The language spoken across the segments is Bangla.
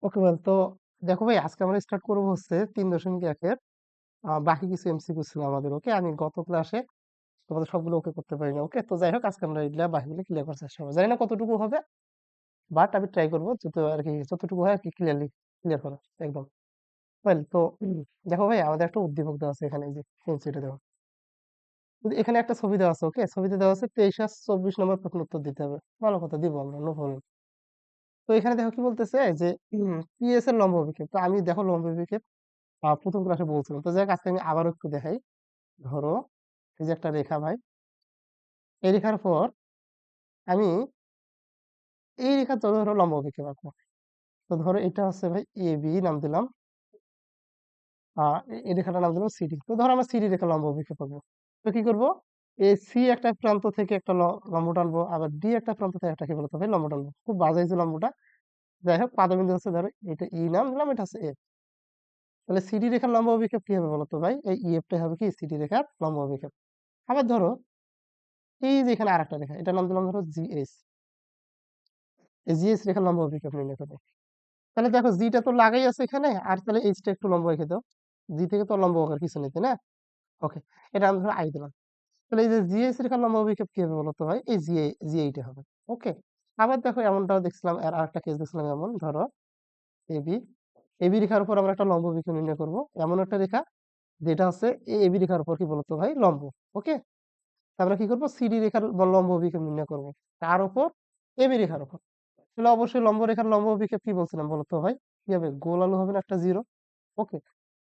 ওকে বল তো দেখো ভাই, আজকে আমরা স্টার্ট করবো হচ্ছে 3.1 এর বাকি কিছু এমসিকিউ ছিল আমাদের। ওকে, আমি গত ক্লাসে তোমাদের সবগুলো ওকে করতে পারি না। ওকে, তো যাই হোক, আজকে আমরা এগুলা বাকিগুলো ক্লিয়ার করার চেষ্টা করবো। জানি না কতটুকু হবে, বাট আমি ট্রাই করবো যত আর কি, যতটুকু হয় আর কি ক্লিয়ারলি ক্লিয়ার করা একদম। ওয়েল তো দেখো ভাই, আমাদের একটা উদ্দীপক দেওয়া আছে এখানে, এই যে এমসিকিউটা দেখো। তো এখানে একটা ছবি দেওয়া আছে। ওকে, ছবিতে দেওয়া আছে 23 আর 24 নম্বর প্রশ্ন উত্তর দিতে হবে। ভালো কথা, দিব আমরা, নো প্রবলেম। তো এখানে দেখো কি বলতেছে যে পিএস এর লম্ব অভিক্ষেপ। তো আমি দেখো লম্ব অভিক্ষেপ প্রথম ক্লাসে বলছিলাম। তো যাই হোক, আজকে আমি আবারও একটু দেখাই। ধরো এই যে একটা রেখা ভাই, এই রেখার পর আমি এই রেখার ধরো লম্ব অভিক্ষেপ আঁকবো। তো ধরো এটা হচ্ছে ভাই এ বি নাম দিলাম, এই রেখাটার নাম দিলাম সিডি। তো ধরো আমরা সিডি রেখা লম্ব অভিক্ষেপ আঁকবো। তো কি করবো, এই সি একটা প্রান্ত থেকে একটা লম্ব টানবো, আবার ডি একটা প্রান্ত থেকে একটা কি বলতো ভাই লম্ব টানবো। খুব বাজে হয়েছে লম্বটা। যাই হোক, পাদবিন্দু হচ্ছে ধরো এটা ই নাম দিলাম, এটা হচ্ছে এ। তাহলে সিডি রেখার লম্ব অভিক্ষেপ কি হবে বলতো ভাই, এই ইএফটা হবে কি সিডি রেখার লম্ব অভিক্ষেপ। আবার ধরো এই যে এখানে আরেকটা রেখা, এটার নাম দিলাম ধরো জিএস। এই জিএস রেখার লম্ব অভিক্ষেপ নির্ণয় করবে। তাহলে দেখো জিটা তো লাগাই আছে এখানে, আর তাহলে এইচটা একটু লম্ব রেখে দাও। জি থেকে তো লম্ব আঁকার কিছু নেই, তাই না? ওকে, এটা আমি ধরো আই দিলাম। তাহলে এই যে জিএস রেখার লম্ব অভিক্ষেপ কি হবে বলতো ভাই, এই জি এইটা হবে। ওকে, আবার দেখো এমনটাও দেখছিলাম, আর আরেকটা কেস দেখছিলাম এমন, ধরো এবি, এবি রেখার উপর আমরা একটা লম্ব অভিক্ষেপ নির্ণয় করবো। এমন একটা রেখা যেটা হচ্ছে এই এবি রেখার উপর কি বলতো ভাই লম্ব। ওকে, আমরা কি করবো, সিডি রেখার লম্ব অভিক্ষেপ নির্ণয় করবো তার উপর, এবি রেখার উপর। তাহলে অবশ্যই লম্ব রেখার লম্ব অভিক্ষেপ কি বলছিলাম বলতো ভাই, কি হবে, গোল আলু হবে না, একটা জিরো। ওকে,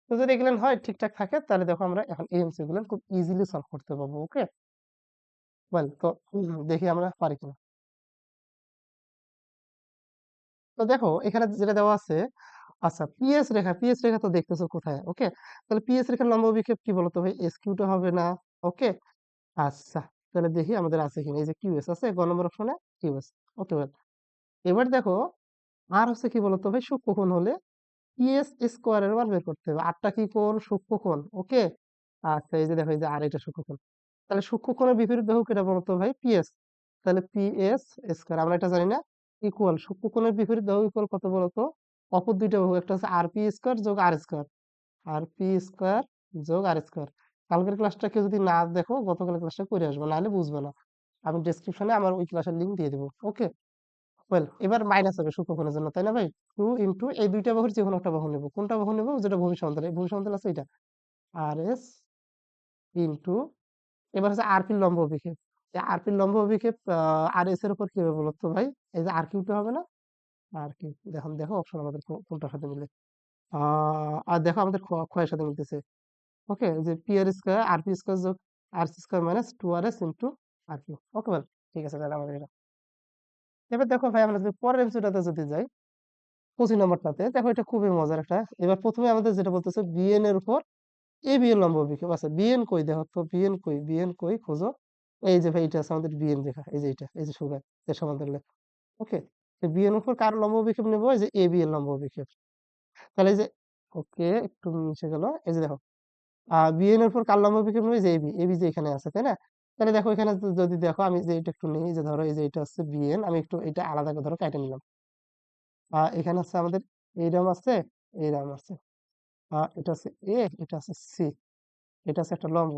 তো যদি এগুলো হয় ঠিকঠাক থাকে, তাহলে দেখো আমরা এখন এএমসি গুলো খুব ইজিলি সলভ করতে পারবো। ওকে, ওয়েল তো দেখি আমরা পারি কিনা। তো দেখো এখানে যেটা দেওয়া আছে, আচ্ছা পিএস রেখা, পিএস রেখা তো দেখতেছো কোথায়? ওকে, তাহলে পিএস রেখার লম্ব অভিক্ষেপ কি বলতো ভাই, এস কিউটা হবে না? ওকে, আচ্ছা, তাহলে দেখি আমাদের আছে কিনা। এই যে কিউএস আছে গ নম্বর অপশনে, কিউএস। ওকে, ওয়েল এবার দেখো আর হচ্ছে কি বলতো ভাই, সূক্ষ্মকোণ হলে পিএস স্কোয়ারের মান বের করতে হবে। আটটা কি কোণ, সূক্ষ্মকোণ। ওকে, আচ্ছা এই যে দেখো, এই যে আর এটা সূক্ষ্মকোণ। তাহলে সূক্ষ্মকোণের বিপরীত বাহু কেটা বলতো ভাই, পিএস। তাহলে পিএস স্কোয়ার আমরা এটা জানি না, ইকুয়াল সূক্ষ্মকোণের বিপরীত বাহু ইকুয়াল কত বলতো, অপর দুইটা বাহু, একটা হচ্ছে আর পি স্কোয়ার যোগ আর স্কোয়ার, আর পি স্কোয়ার যোগ আর স্কোয়ার। কালকের ক্লাসটা কেউ যদি না দেখো, গতকালের ক্লাসটা করে আসবে, নাহলে বুঝবে না। আমি ডেসক্রিপশনে আমার ওই ক্লাসের লিঙ্ক দিয়ে দেবো। ওকে, ওয়েল এবার মাইনাস হবে সূক্ষ্মকোণের জন্য, তাই না ভাই? টু ইন্টু এই দুইটা বাহুর যে কোনো একটা বাহু নেবো। কোনটা বাহু নেবো, যেটা ভূমি সমান্তরাল, এই ভূমি সমান্তরাল আছে এটা, আর এস ইন্টু, এবার হচ্ছে আরপির লম্ব অভিক্ষেপ। এই আরপির লম্ব অভিক্ষেপ আর এস এর উপর কি হবে বলতো ভাই, এই যে আর কিউটা হবে না, আর কিউ। দেখো দেখো অপশন আমাদের কোনটার সাথে মিলে, আর দেখো আমাদের ক্ষয়ের সাথে মিলতেছে। ওকে, যে পি আর স্কোয়ার আর পি স্কোয়ার যোগ আর সি স্কোয়ার মাইনাস টু আর এস ইন্টু আর কিউ। ওকে বল, ঠিক আছে তাহলে আমাদের এটা। এবার দেখো ভাই, আমরা যদি পরের এপিসোডটাতে যদি যাই, 25 নম্বরটাতে দেখো, এটা খুবই মজার একটা। এবার প্রথমে আমাদের যেটা বলতেছে বিএন এর উপর এ বি এর লম্ব অভিক্ষেপ। আচ্ছা বিএন কই, দেখো তো বিএন কই, বিএন কই খোঁজো। এই যে ভাই, এটা আছে আমাদের বিএন রেখা, এই যে এটা, এই যে সোজা এর সমান্তরালে। ওকে, বিএন উপর কার লম্ব অভিক্ষেপ নেবো, এই যে এ বি এর লম্ব অভিক্ষেপ। তাহলে এই যে, ওকে একটু মিশে গেল, এই যে দেখো বিএন এর উপর কার লম্ব অভিক্ষেপ নেবে, যে এবি, এবি যে এখানে আছে, তাই না? তাহলে দেখো এখানে যদি দেখো, আমি যে এটা একটু নিই, যে ধরো এই যে এটা হচ্ছে বিএন, আমি একটু এটা আলাদা করে ধরো কেটে নিলাম। এখানে হচ্ছে আমাদের এইরকম আছে, এইরকম আছে, এটা হচ্ছে এ, এটা হচ্ছে সি, এটা হচ্ছে একটা লম্ব।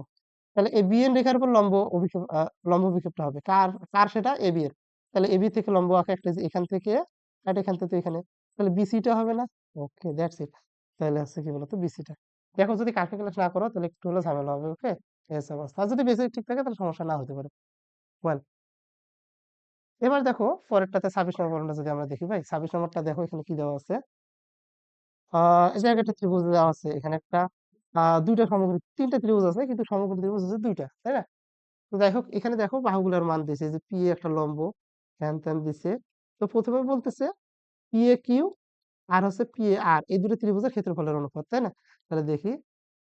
তাহলে এ বিএন রেখার উপর লম্ব অভিক্ষেপ, লম্ব অভিক্ষেপটা হবে কার কার সেটা এ বি এর। তাহলে এবি থেকে লম্ব আঁকা একটা, যে এখান থেকে আর এখান থেকে তো এখানে, তাহলে বিসিটা হবে না? ওকে, দ্যাটস ইট। তাহলে হচ্ছে কি বলতো, বিসিটা। দেখো যদি কালকে ক্লাস না করো, তাহলে একটু হলে ঝামেলা হবে। ওকে, এস অবস্থা। আর যদি বেসিক ঠিক থাকে, তাহলে সমস্যা না হতে পারে। ওয়েল এবার দেখো পরেরটাতে 26 নম্বরটা যদি আমরা দেখি ভাই, 26 নম্বরটা দেখো এখানে কি দেওয়া আছে। এই জায়গায় একটা ত্রিভুজ দেওয়া আছে, এখানে একটা দুইটা সমকোণী, তিনটা ত্রিভুজ আছে কিন্তু সমকোণী ত্রিভুজ আছে দুইটা, তাই না? তো যাই হোক, এখানে দেখো বাহুগুলোর মান দিয়েছে, যে পি একটা লম্ব, হ্যান ত্যান দিছে। তো প্রথমে বলতেছে পি এ কিউ আর হচ্ছে পি এ আর, এই দুটো ত্রিভুজের ক্ষেত্রফলের অনুপাত, তাই না? তাহলে দেখি,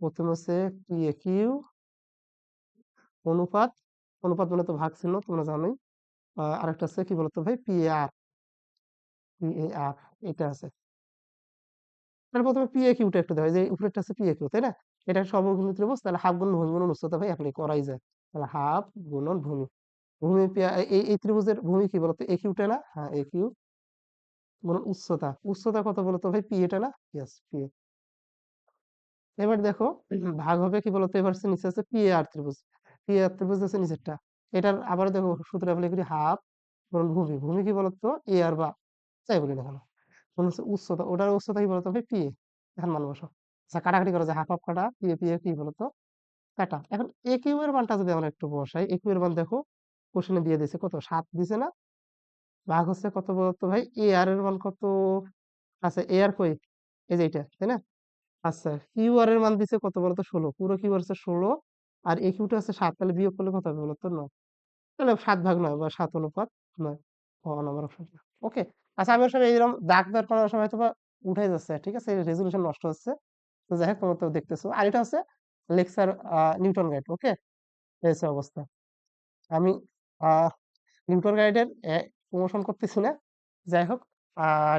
প্রথমে হচ্ছে পি এ কিউ অনুপাত, অনুপাত মানে তো ভাগ চিহ্ন তোমরা জানোই। আরেকটা হচ্ছে কি বলতো ভাই, P A R, P A আর এটা আছে। তাহলে প্রথমে পি এ কিউটা একটু দেখো, এই যে উপরেরটা আছে পি এ কিউ, তাই না? এটা সমকোণী ত্রিভুজ, তাহলে হাফ গুণ ভূমি গুণন উচ্চতা ভাই অ্যাপ্লাই করাই যায়। তাহলে হাফ গুণন ভূমি, ভূমি এই ত্রিভুজের ভূমি কি বলতো, এ কিউটা না? হ্যাঁ এ কিউ। বলুন উচ্চতা, উচ্চতা কত বলতো ভাই? পি এটা না? Yes, P. এবার দেখো ভাগ হবে কি বলতো? এবার হচ্ছে নিচে আছে পি আর ত্রিভুজ। পি আর ত্রিভুজ আছে নিচেরটা। এটার আবার দেখো সূত্র অ্যাপ্লাই করি হাফ, বলুন ভূমি, ভূমি কি বলতো? এ আর বা যাই বলি না কেন, মনে হচ্ছে উচ্চতা, ওটার উচ্চতা কি বলতো ভাই? P A. এখন মান বসো। আচ্ছা কাটাকাটি করা যায়, হাফ হাফ কাটা, পি এ পি এ কি বলতো? কাটা। এখন এ কিউ এর মানটা যদি আমরা একটু বসাই, এ কিউ এর মান দেখো কোশ্চেনে দিয়ে দিয়েছে কত? 7 দিছে না? ভাগ হচ্ছে কত বলতো ভাই? এ আর এর মান কত? আচ্ছা এ আর কই? এই যে এটা, তাই না? আচ্ছা কিউ আর এর মান দিছে কত বলতো? 16, পুরো কিউ আর হচ্ছে 16, আর এ কিউটা হচ্ছে 7, তাহলে বিয়োগ করলে কত হবে বলতো? 9। তাহলে 7/9 বা 7:9। ক নম্বর অপশন। ওকে। আচ্ছা আমি আসলে এইরকম দাগ দাগ করার সময় হয়তো বা উঠে যাচ্ছে, ঠিক আছে, রেজলিউশন নষ্ট হচ্ছে। তো যাই হোক তোমরা তো দেখতেছো, আর এটা হচ্ছে লেকচার নিউটন গাইড। ওকে, এই হচ্ছে অবস্থা। আমি আহ নিউটন গাইডের প্রমোশন করতেছি না। যাই হোক,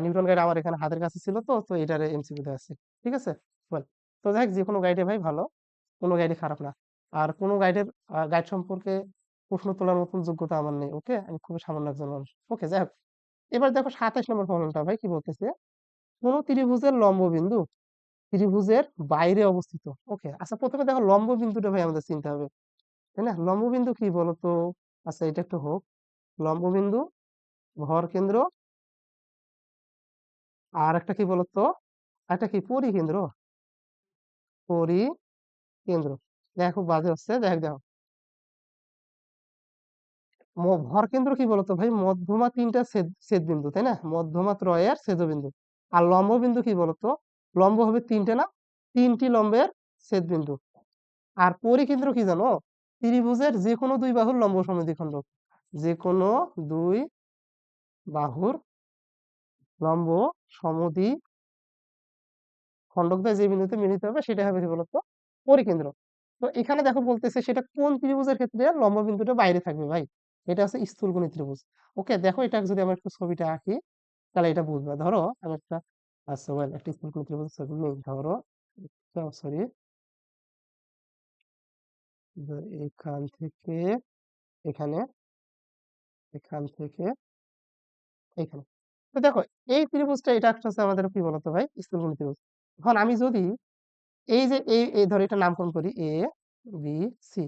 নিউটন গাইড আমার এখানে হাতের কাছে ছিল, তো তো এটার এমসিকিউ দেওয়া আছে। ঠিক আছে, বল। তো যাই হোক, যে কোনো গাইডে ভাই ভালো, কোনো গাইডে খারাপ না। আর কোনো গাইডের গাইড সম্পর্কে প্রশ্ন তোলার মতন যোগ্যতা আমার নেই। ওকে, আমি খুবই সামান্য একজন মানুষ। ওকে, যাই হোক, এবার দেখো 27 নম্বর প্রবলেমটা ভাই কি বলতেছে? কোন ত্রিভুজের লম্ব বিন্দু ত্রিভুজের বাইরে অবস্থিত। ওকে, আচ্ছা প্রথমে দেখো লম্ব বিন্দুটা ভাই আমাদের চিনতে হবে, তাই না? লম্ব বিন্দু কি বলতো? আচ্ছা এটা একটু হোক। লম্ব বিন্দু, ভর কেন্দ্র, আর একটা কি বলতো? একটা কি পরিকেন্দ্র, পরিকেন্দ্র। দেখো বাজে হচ্ছে, দেখ দেখো ভর কেন্দ্র কি বলতো ভাই? মধ্যমা তিনটা ছেদ বিন্দু, তাই না? মধ্যমা ত্রয়ের ছেদবিন্দু। আর লম্ব বিন্দু কি বলতো? লম্ব হবে তিনটে না? তিনটি লম্বের ছেদ বিন্দু। আর পরিকেন্দ্র কি জানো? ত্রিভুজের যে কোনো দুই বাহুর লম্ব সমদ্বিখণ্ডক। যে কোনো দুই বাহুর লম্ব সমদ্বি খণ্ডক দিয়ে যে বিন্দুতে মিলিত হবে সেটা হবে কি বলতো? পরিকেন্দ্র। তো এখানে দেখো বলতেছে সেটা কোন ত্রিভুজের ক্ষেত্রে লম্ব বিন্দুটা বাইরে থাকবে ভাই? এটা হচ্ছে স্থূলকোণী ত্রিভুজ। ওকে, দেখো এটা যদি আমরা একটু ছবিটা আঁকি তাহলে এটা বুঝবে। ধরো আমি একটা, আচ্ছা ওয়েল, একটা স্থূলকোণী ত্রিভুজের ছবি নেই। ধরো সরি, এখান থেকে এখানে, এখান থেকে এখানে। তো দেখো এই ত্রিভুজটা, এটা একটা হচ্ছে আমাদের কি বলতো ভাই? স্থূলকোণী ত্রিভুজ। এখন আমি যদি এই যে এই ধর এটা নামকরণ করি এ বি সি,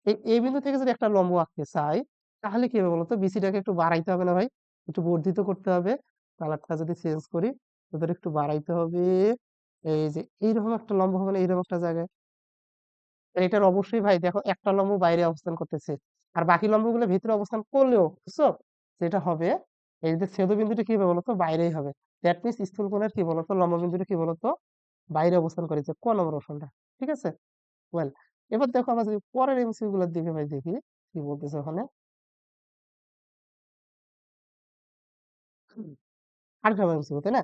এই এ বিন্দু থেকে যদি একটা লম্ব আঁকতে চাই তাহলে কি হবে বলতো? বিসিটাকে একটু বাড়াইতে হবে না ভাই? একটু বর্ধিত করতে হবে। কালারটা যদি চেঞ্জ করি, ওদের একটু বাড়াইতে হবে। এই যে এইরকম একটা লম্ব হবে না এইরকম একটা জায়গায়? আর এটার অবশ্যই ভাই দেখো একটা লম্ব বাইরে অবস্থান করতেছে, আর বাকি লম্বগুলো ভিতরে অবস্থান করলেও, বুঝছো, যেটা হবে এই যে ছেদবিন্দুটা কি হবে বলতো? বাইরেই হবে। দ্যাট মিনস স্থূলকোণের কি বলতো? লম্ব বিন্দুটা কি বলতো? বাইরে অবস্থান করেছে। ক নম্বর অপশনটা। ঠিক আছে, ওয়েল। এবার দেখো আমরা যদি পরের এমসিকিউ গুলোর দিকে ভাই দেখি কি বলতেছে ওখানে। আরেকটা এমসিকিউ, তাই না?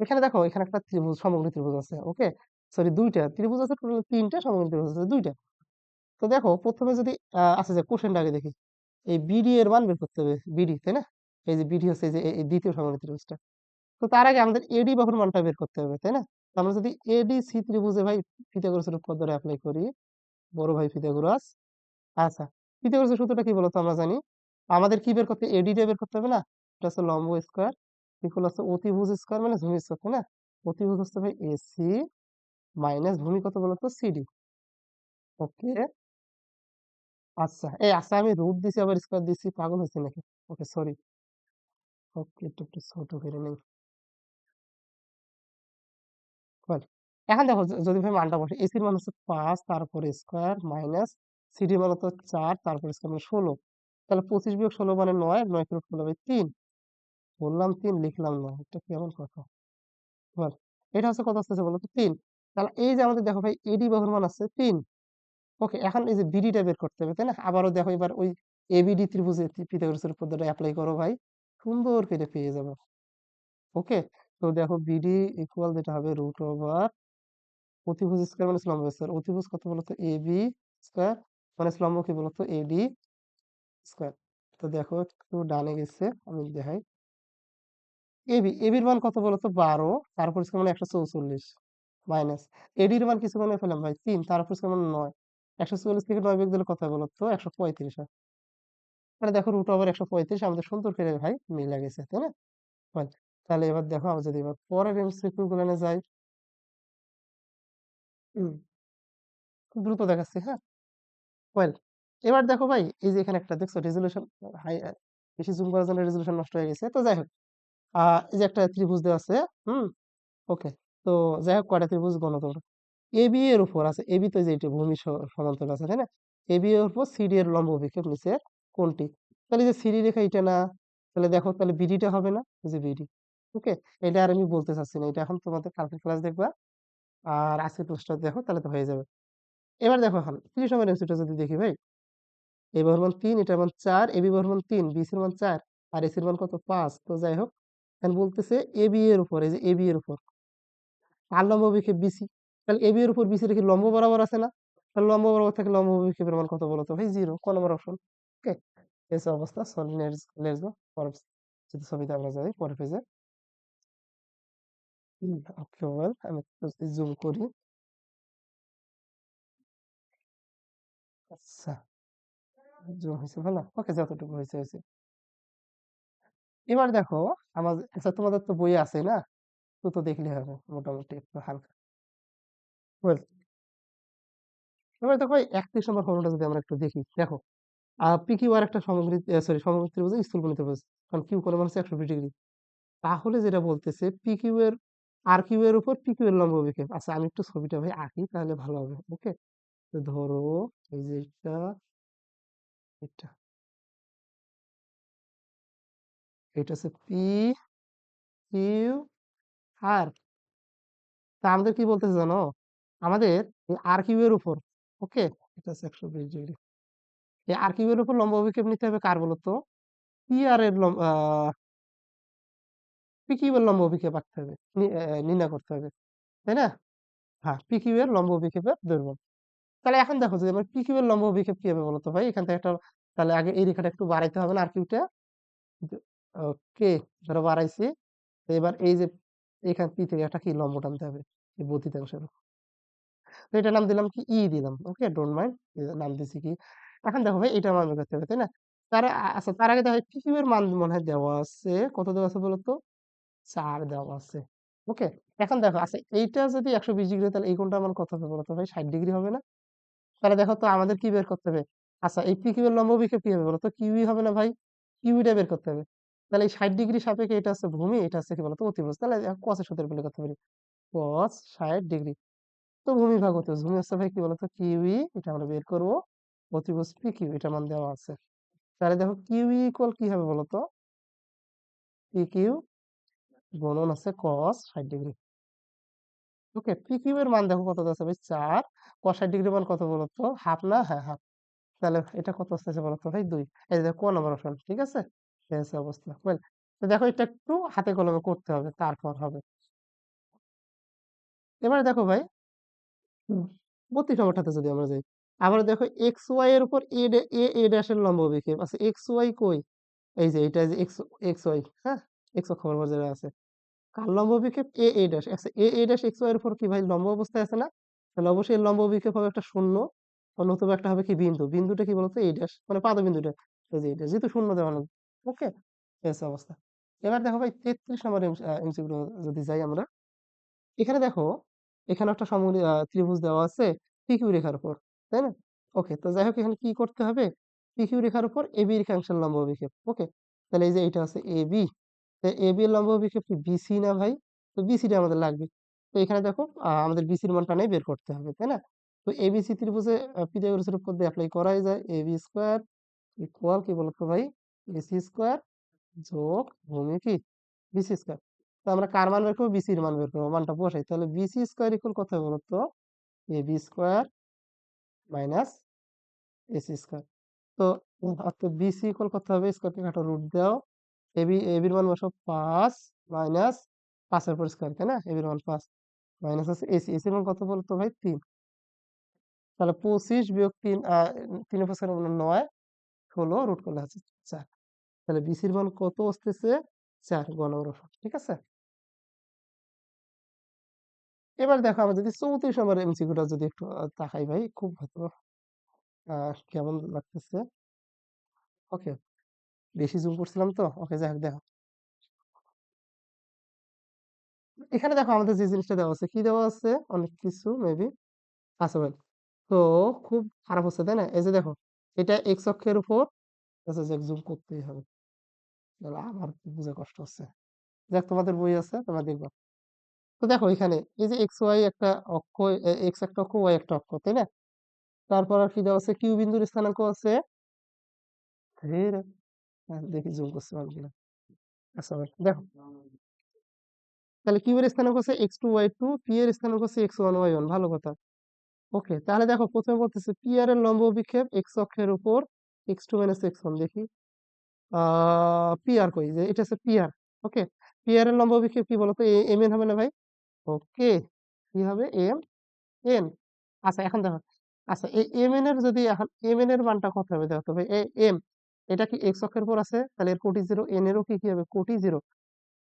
এখানে দেখো এখানে একটা ত্রিভুজ, সমকোণী ত্রিভুজ আছে। ওকে, সরি দুইটা ত্রিভুজ আছে, টোটাল তিনটা, সমকোণী ত্রিভুজ আছে দুইটা। তো দেখো প্রথমে যদি আচ্ছা যে কোশ্চেনটা আগে দেখি, এই বিডি এর মান বের করতে হবে। বিডি, তাই না? এই যে বিডি হচ্ছে এই যে এই দ্বিতীয় সমকোণী ত্রিভুজটা। তো তার আগে আমাদের এডি বাহুর মানটা বের করতে হবে, তাই না? তো আমরা যদি এডি সি ত্রিভুজে ভাই পিথাগোরাসের উপপাদ্য অ্যাপ্লাই করি, বড় ভাই পিথাগোরাস। আচ্ছা, পিথাগোরাসের সূত্রটা কি বলতো? আমরা জানি আমাদের কি বের করতে, এডিটা বের করতে হবে না? এটা হচ্ছে লম্ব স্কয়ার ইকুয়াল হচ্ছে অতিভুজ স্কয়ার মানে ভূমি স্কয়ার, তাই না? অতিভুজ হচ্ছে ভাই এসি মাইনাস ভূমি কত বলতো? সিডি। ওকে, আচ্ছা এই আচ্ছা আমি রুট দিছি আবার স্কয়ার দিছি, পাগল হয়েছে নাকি? ওকে সরি। ওকে, একটু একটু ছোট করে নেই। Well, এখন দেখো যদি ভাই মানটা বসে, এসির মান হচ্ছে 5, তারপরে স্কয়ার মাইনাস সিডি মান হচ্ছে 4, তারপরে স্কয়ার মানে 16। তাহলে 25 বিয়োগ 16 মানে 9, 9 কে রুট করলে ভাই 3। বললাম 3, লিখলাম না, এটা কেমন কথা? বল, এটা হচ্ছে কত আসতেছে বলো তো? 3। তাহলে এই যে আমাদের দেখো ভাই এডি বাহুর মান আছে 3। ওকে, এখন এই যে বিডিটা বের করতে হবে, তাই না? আবারও দেখো এবার ওই এবিডি ত্রিভুজে পিথাগোরাসের উপপাদ্যটা অ্যাপ্লাই করো ভাই, সুন্দর করে পেয়ে যাবে। ওকে, তো দেখো বিডি ইকুয়াল যেটা হবে রুট ওভার অতিভুজ স্কয়ার মানে লম্ব স্কয়ার। অতিভুজ কত বলতো? এবি স্কয়ার মানে লম্ব কি বলতো? এডি স্কয়ার। তো দেখো একটু ডানে গেছে, আমি দেখাই। এবির মান কত বলতো? 12, তারপর স্কয়ার মানে 144 মাইনাস এডির মান কিছু মানে ফেলাম ভাই 3, তারপর স্কয়ার মানে 9। 144 থেকে 9 বিয়োগ দিলে কত হয় বলতো? 135 হয়। মানে দেখো রুট ওভার 135 আমাদের সুন্দর করে ভাই মিলে গেছে, তাই না? Fine. তাহলে এবার দেখো আমরা যদি এবার পরের এমসিকিউ গুলো যাই। হুম, খুব দ্রুত দেখাচ্ছি, হ্যাঁ। ওয়েল, এবার দেখো ভাই, এই যে এখানে একটা দেখছো রেজলিউশন হাই, বেশি জুম করার জন্য রেজলিউশন নষ্ট হয়ে গেছে। তো যাই হোক, এই যে একটা ত্রিভুজ দেওয়া আছে। হুম, ওকে। তো যাই হোক, কয়টা ত্রিভুজ গণ তোমরা। এবি এর উপর আছে, এবি তো যে এটা ভূমি সমান্তরাল আছে, তাই না? এবি এর উপর সিডি এর লম্ব অভিক্ষেপ নিচে কোনটি? তাহলে এই যে সিডি রেখা এটা না, তাহলে দেখো তাহলে বিডিটা হবে না, এই যে বিডি। ওকে, এটা আর আমি বলতে চাচ্ছি না, এটা এখন তোমাদের কালকের ক্লাস দেখবা, আর আজকের ক্লাসটা দেখো, তাহলে তো হয়ে যাবে। এবার দেখো এখন 30 নম্বর এমসিটা যদি দেখি ভাই, এ বর্গ মান 3, এটার মান 4, এবি বর্গ মান 3, বিসির মান 4, আর এসির মান কত? 5। তো যাই হোক, এখন বলতেছে এবি এর উপর, এই যে এবি এর উপর আর লম্ব অভিক্ষেপ বিসি। তাহলে এবি এর উপর বিসি রেখে লম্ব বরাবর আছে না? তাহলে লম্ব বরাবর থেকে লম্ব অভিক্ষেপের মান কত বলতো ভাই? 0, ক নম্বর অপশন। ওকে, এই অবস্থা সলিড। লেটস গো পরের যদি ছবিতে আমরা যাই, পরের পেজে। ওকে, ওয়েল আমি জুম করি। আচ্ছা, জুম হয়েছে ভালো, ওকে, যতটুকু হয়েছে হয়েছে। এবার দেখো, আমাদের আচ্ছা তোমাদের তো বই আছে না, তো তো দেখলে হবে মোটামুটি একটু হালকা। ওয়েল, এবার দেখো এই 31 নম্বর ফর্মুলাটা যদি আমরা একটু দেখি, দেখো পি কিউ আর একটা সমগ্রী, সরি সমগ্রী ত্রিভুজ, স্থূলকোণী ত্রিভুজ, কারণ কিউ কোণ মানে হচ্ছে 120 ডিগ্রি। তাহলে যেটা বলতেছে পি কিউ এর, আর কিউ এর উপর পি কিউ এর লম্ব অভিক্ষেপ। আচ্ছা আমি একটু ছবিটা ভাই আঁকি, তাহলে ভালো হবে। ওকে, তো ধরো এই যে এটা, এটা এটা হচ্ছে পি কিউ আর। তা আমাদের কি বলতেছে জানো? আমাদের এই আর কিউ এর উপর, ওকে, এটা হচ্ছে 120 ডিগ্রি, এই আর কিউ এর উপর লম্ব অভিক্ষেপ নিতে হবে কার বলতো? পি আর এর পি কিউ এর লম্ব অভিক্ষেপ আঁকতে হবে, নির্ণয় করতে হবে, তাই না? হ্যাঁ, পি কিউ এর লম্ব অভিক্ষেপের দৈর্ঘ্য। তাহলে এখন দেখো যদি আমার পি কিউ এর লম্ব অভিক্ষেপ কি হবে বলতো ভাই? এখান থেকে একটা, তাহলে আগে এই রেখাটা একটু বাড়াইতে হবে না আর কিউটা। ওকে, ধরো বাড়াইছি। তো এবার এই যে এখান পি থেকে একটা কি লম্ব টানতে হবে এই বর্ধিতাংশের। তো এটা নাম দিলাম কি? ই দিলাম। ওকে, ডোন্ট মাইন্ড, নাম দিছি কি। এখন দেখো ভাই এটা মান বের করতে হবে, তাই না? তার আচ্ছা, তার আগে দেখো পি কিউ এর মান মনে হয় দেওয়া আছে, কত দেওয়া আছে বলতো? 4 দেওয়া আছে। ওকে, এখন দেখো আচ্ছা, এইটা যদি 120 ডিগ্রি, তাহলে এই কোণটার মান কত হবে বলতো ভাই? 60 ডিগ্রি হবে না? তাহলে দেখো তো আমাদের কি বের করতে হবে? আচ্ছা, এই পি কিউ এর লম্ব বিক্ষেপ কি হবে বলতো? কিউই হবে না ভাই? কিউইটা বের করতে হবে। তাহলে এই 60 ডিগ্রি সাপেক্ষে এটা হচ্ছে ভূমি, এটা হচ্ছে কি বলতো? অতিভুজ। তাহলে কসের সূত্রে বের করতে পারি, কস 60 ডিগ্রি। তো ভূমি ভাগ অতিভুজ, ভূমি হচ্ছে ভাই কি বলতো? কিউই, এটা আমরা বের করবো। অতিভুজ পি কিউ, এটা মান দেওয়া আছে। তাহলে দেখো কিউই ইকুয়াল কি হবে বলতো? পি কিউ গুণন হচ্ছে কস 60 ডিগ্রি। ওকে, পি কিউ এর মান দেখো কত আছে ভাই? 4। কস 60 ডিগ্রি মান কত বলতো? হাফ না? হ্যাঁ, হাফ। তাহলে এটা কত আসতেছে বলতো ভাই? 2। এই যে দেখো ক নম্বর অপশন, ঠিক আছে? এই হচ্ছে অবস্থা। ওয়েল, তো দেখো এটা একটু হাতে কলমে করতে হবে, তারপর হবে। এবারে দেখো ভাই, 32 নম্বরটাতে যদি আমরা যাই, আবার দেখো এক্স ওয়াই এর উপর এ ড্যাশের লম্ব অভিক্ষেপ আছে। এক্স ওয়াই কই? এই যে এটা যে এক্স, এক্স ওয়াই, হ্যাঁ, এক্স অক্ষ বরাবর যেটা আছে, কার লম্ব অভিক্ষেপ? A dash. আচ্ছা, এ ড্যাশ এক্স ওয়াই এর উপর কি ভাই লম্ব অবস্থায় আছে না? তাহলে অবশ্যই এর লম্ব অভিক্ষেপ হবে একটা শূন্য, নতুবা একটা হবে কি বিন্দু। বিন্দুটা কি বলতো? এ ড্যাশ, মানে পাদ বিন্দুটা, এই যে এটা যেহেতু শূন্য দেওয়া নেই। ওকে, এই হচ্ছে অবস্থা। এবার দেখো ভাই 33 নম্বর এমসিকিউ যদি যাই আমরা, এখানে দেখো, এখানে একটা ত্রিভুজ দেওয়া আছে পিকিউ রেখার উপর, তাই না? ওকে, তো যাই হোক এখানে কি করতে হবে? পিকিউ রেখার উপর এবি রেখাংশের লম্ব অভিক্ষেপ। ওকে, তাহলে এই যে এটা আছে এবি, এবি এর লম্ব অভিক্ষেপ কি বিসি না ভাই? তো বিসিটা আমাদের লাগবে। তো এখানে দেখো আমাদের বিসির মানটা নেই, বের করতে হবে, তাই না? তো এবিসি ত্রিভুজে পিথাগোরাসের উপর দিয়ে অ্যাপ্লাই করাই যায়। এবি স্কোয়ার ইকুয়াল কি বলতো ভাই? এসি স্কোয়ার যোগ ভূমি কি বিসি স্কোয়ার। তো আমরা কার মান বের করবো? বিসির মান বের করবো, মানটা বসাই। তাহলে বিসি স্কোয়ার ইকুয়াল কত হবে বলতো? A B square minus AC square. তো অর্থাৎ বিসি ইকুয়াল কত হবে? স্কোয়ার থেকে একটা রুট দাও, এবির মান বসো 5 মাইনাস 5 এর পর স্কোয়ার, তাই না? এবির মান 5 মাইনাস আছে এসি, এসির মান কত বলতো ভাই? 3। তাহলে 25 বিয়োগ 3, 3 5 মানে 9, 16 রুট করলে হচ্ছে 4। তাহলে বিসির মান কত আসতেছে? 4, গণনা, ঠিক আছে? এবার দেখো আমরা যদি 34 নম্বর এমসিকিউটা যদি একটু তাকাই ভাই, খুব হয়তো কেমন লাগতেছে। ওকে, বেশি জুম করছিলাম তো। ওকে, যাই হোক দেখো, এখানে দেখো আমাদের যে জিনিসটা দেওয়া আছে, কি দেওয়া আছে? অনেক কিছু মেবি। আচ্ছা ভাই, তো খুব খারাপ হচ্ছে তাই না? এই যে দেখো, এটা এক্স অক্ষের উপর, আচ্ছা যাক, জুম করতেই হবে, নাহলে আমার বুঝে কষ্ট হচ্ছে। দেখ, তোমাদের বই আছে, তোমরা দেখবা। তো দেখো এখানে এই যে এক্স ওয়াই একটা অক্ষ, এক্স একটা অক্ষ, ওয়াই একটা অক্ষ, তাই না? তারপর আর কি দেওয়া আছে? কিউ বিন্দুর স্থানাঙ্ক আছে, ধীর, দেখি জুম করতে পারবো কিনা। আচ্ছা ভাই, দেখো, তাহলে কিউ এর স্থানাঙ্ক হচ্ছে x two y two, P এর স্থানাঙ্ক হচ্ছে এক্স ওয়ান ওয়াই ওয়ান। ভালো কথা। ওকে, তাহলে দেখো প্রথমে বলতেছে পি আর এর লম্ব বিক্ষেপ এক্স অক্ষের উপর x two minus x one. দেখি পি আর কই, যে এটা হচ্ছে পি আর। ওকে, পি আর এর লম্ব বিক্ষেপ কি বলতো? এম এন হবে না ভাই? ওকে, কি হবে? M N. আচ্ছা এখন দেখো, আচ্ছা এই এম এন এর যদি এখন এম এন এর মানটা কত হবে দেখো তো ভাই। এম, এটা কি এক্স অক্ষের উপর আছে, তাহলে এর কোটি জিরো, এন এরও কি কি হবে? কোটি জিরো।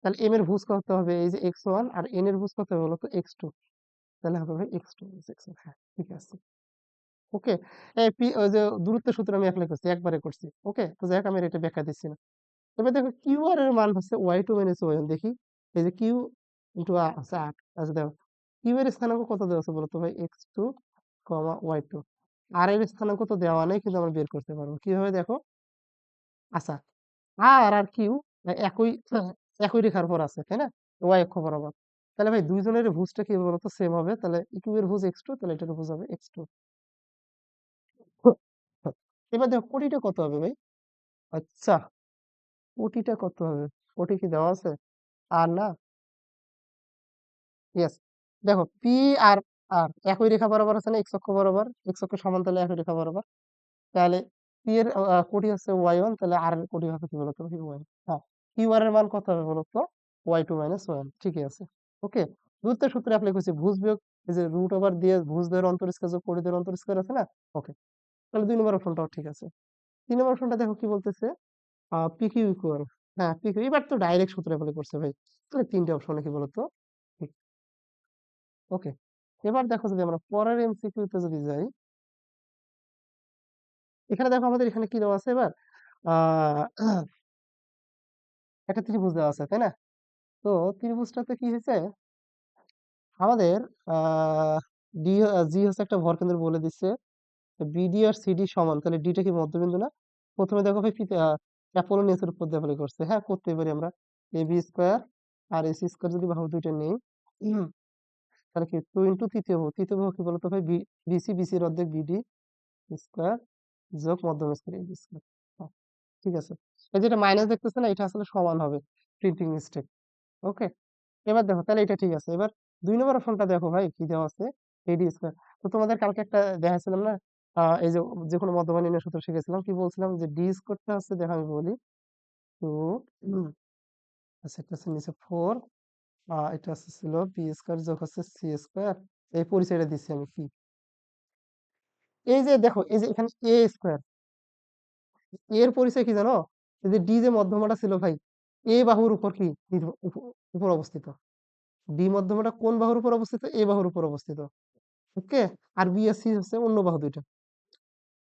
তাহলে এম এর ভুজ কত হবে? এই যে এক্স ওয়ান, আর এন এর ভুজ কত হবে বলতো? X two. তাহলে হবে ভাই এক্স টু এক্স ওয়ান। হ্যাঁ ঠিক আছে। ওকে, এই পি ওই যে দূরত্বের সূত্র আমি অ্যাপ্লাই করছি, একবারে করছি। ওকে, তো যাই হোক, আমি আর এটা ব্যাখ্যা দিচ্ছি না। এবার দেখো কিউ আর এর মান হচ্ছে y two minus y one. দেখি, এই যে কিউ ইন্টু আচ্ছা আট। আচ্ছা দেখো, কিউ এর স্থানাঙ্ক কত দেওয়া আছে বলতো ভাই? X two comma y two. আর এর স্থানাঙ্ক তো দেওয়া নেই, কিন্তু আমরা বের করতে পারবো কিভাবে দেখো। আচ্ছা, আর আর কিউ একই একই রেখার উপর আছে, তাই না? ওয়াই অক্ষ বরাবর। তাহলে ভাই দুইজনের ভুজটা কি হবে বলতো? সেম হবে। তাহলে কিউ এর ভুজ এক্স টু, তাহলে এটার ভুজ হবে এক্স টু। এবার দেখো কোটিটা কত হবে ভাই? আচ্ছা, কোটিটা কত হবে? কোটি কি দেওয়া আছে? আর না, ইয়েস। দেখো পি আর আর একই রেখা বরাবর আছে না, এক্স অক্ষ বরাবর, এক্স অক্ষ সমান্তরালে একই রেখা বরাবর। তাহলে পি এর কোটি হচ্ছে ওয়াই ওয়ান, তাহলে আর এর কোটি হবে কি বলতো? ওয়াই। হ্যাঁ, কিউ আর এর মান কত হবে বলতো? Y two minus one. ঠিকই আছে। ওকে, দূরত্বের সূত্রে অ্যাপ্লাই করছি, ভুজ বিয়োগ, এই যে রুট ওভার দিয়ে ভুজ দ্বয়ের অন্তরস্কয়ার যোগ কোটি দ্বয়ের অন্তরস্কয়ার আছে না? ওকে, তাহলে 2 নম্বর অপশনটাও ঠিক আছে। 3 নম্বর অপশনটা দেখো কি বলতেছে? পি কিউ ইকুয়াল, হ্যাঁ পি কিউ, এবার তো ডাইরেক্ট সূত্র অ্যাপ্লাই করছে ভাই। তাহলে 3টে অপশনে কি বলতো? ঠিক। ওকে, এবার দেখো যদি আমরা পরের এমসিকিউ তে যদি যাই, এখানে দেখো আমাদের এখানে কি দেওয়া আছে এবার? আহ একটা ত্রিভুজ দেওয়া আছে, তাই না? তো ত্রিভুজটাতে কি হয়েছে আমাদের? আহ ডি, জি হচ্ছে একটা ভরকেন্দ্র বলে দিচ্ছে, বিডি আর সিডি সমান, তাহলে ডিটা কি মধ্যবিন্দু না? প্রথমে দেখো ভাই অ্যাপোলোনিয়াসের উপর দিয়ে অ্যাপ্লাই করছে। হ্যাঁ, করতে পারি আমরা। এ বি স্কোয়ার আর এসি স্কোয়ার যদি বাহু দুইটা নেই, তাহলে কি টু ইন্টু তৃতীয় বাহু। তৃতীয় বাহু কি বলতো ভাই? বিসি, বিসির অর্ধেক বিডি স্কোয়ার যোগ মধ্যম স্কোয়ার এবি স্কোয়ার। ঠিক আছে, এই যেটা মাইনাস দেখতেছে না, এটা আসলে সমান হবে, প্রিন্টিং মিস্টেক। ওকে, এবার দেখো তাহলে এটা ঠিক আছে। এবার 2 নম্বর অপশনটা দেখো ভাই, কি দেওয়া আছে? এডি স্কোয়ার। তো তোমাদের কালকে একটা দেখাচ্ছিলাম না, এই যে যে কোনো মধ্যমান নির্ণয় সূত্র শিখেছিলাম, কি বলছিলাম? যে ডি স্কোয়ারটা হচ্ছে, দেখো আমি বলি, তো আচ্ছা একটা হচ্ছে নিচে ফোর, এটা হচ্ছে ছিল বি স্কোয়ার যোগ হচ্ছে সি স্কোয়ার। এই পরিচয়টা দিচ্ছি আমি কি, এই যে দেখো, এই যে এখানে এ স্কোয়ার, এর পরিচয় কি জানো? এই যে ডি যে মধ্যমাটা ছিল ভাই, এ বাহুর উপর কি উপর অবস্থিত। ডি মধ্যমাটা কোন বাহুর উপর অবস্থিত? এ বাহুর উপর অবস্থিত। ওকে, আর বি আর সি হচ্ছে অন্য বাহু দুইটা।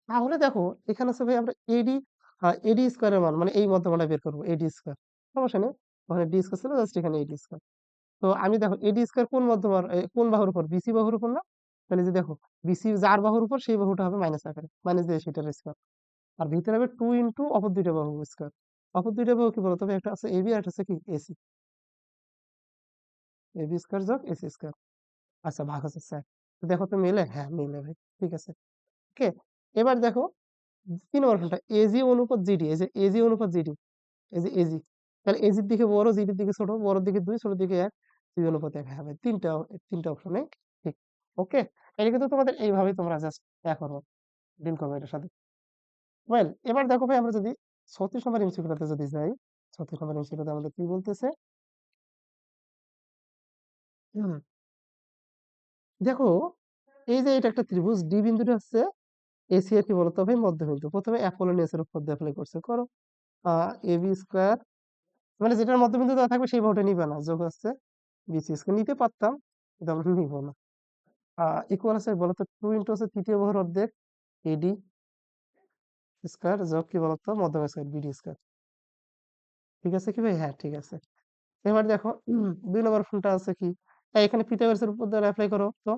তাহলে দেখো এখানে আছে ভাই, আমরা এডি, এডি স্কোয়ারের মান, মানে এই মধ্যমাটা বের করবো, এডি স্কোয়ার। সমস্যা নেই, ওখানে ডি স্কোয়ার ছিল, জাস্ট এখানে এডি স্কোয়ার। তো আমি দেখো এডি স্কোয়ার কোন মধ্যমার, কোন বাহুর উপর? বিসি বাহুর উপর না? তাহলে যে দেখো, বিসি যার বাহুর উপর সেই বাহুটা হবে মাইনাস আকারে, মাইনাস দিয়ে সেটার স্কোয়ার। আর ভিতরে হবে টু ইন্টু অপর দুইটা বাহু স্কোয়ার। অপর দুইটা বাহু কি বলতো ভাই? একটা আছে এবি, আর একটা আছে কি এসি। এবি স্কোয়ার যোগ এসি স্কোয়ার। আচ্ছা, ভাগ আছে স্যার। তো দেখো তো মিলে? হ্যাঁ মিলে ভাই, ঠিক আছে। ওকে, এবার দেখো 3 নম্বর ঘন্টা, এজি অনুপাত জিডি। এই যে এজি অনুপাত জিডি, এই যে এজি, তাহলে এজির দিকে বড়, জিডির দিকে ছোট, বড় দিকে 2, ছোট দিকে 1, 2 অনুপাত 1। হ্যাঁ ভাই, তিনটা অপশনে ঠিক। ওকে, এটা কিন্তু তোমাদের এইভাবেই তোমরা জাস্ট করো, ডিল করবে এটার সাথে। ওয়েল, এবার দেখো ভাই, আমরা যদি 36 নম্বর এমসিকিউটাতে যদি যাই, 36 নম্বর এমসিকিউটাতে আমাদের কি বলতেছে? হুম, দেখো এই যে এটা একটা ত্রিভুজ, ডি বিন্দুটা হচ্ছে এসি এর কি বলতো ভাই? মধ্যবিন্দু। প্রথমে অ্যাপোলোনিয়াসের উপর দিয়ে অ্যাপ্লাই করছে, করো। এবি স্কোয়ার, মানে যেটার মধ্যবিন্দু দেওয়া থাকবে সেই বাহুটা নিবে না, যোগ হচ্ছে বিসি স্কোয়ার। নিতে পারতাম, কিন্তু আমরা নিব না। ইকুয়াল আছে বলতো টু ইন্টু হচ্ছে তৃতীয় বাহুর অর্ধেক এডি স্কোয়ার যোগ কি বলতো? মধ্যম স্কোয়ার বিডি স্কোয়ার। ঠিক আছে কি ভাই? হ্যাঁ ঠিক আছে। এবার দেখো 2 নম্বর ফর্মটা আছে কি, এখানে পিথাগোরাসের উপপাদ্য অ্যাপ্লাই করো তো।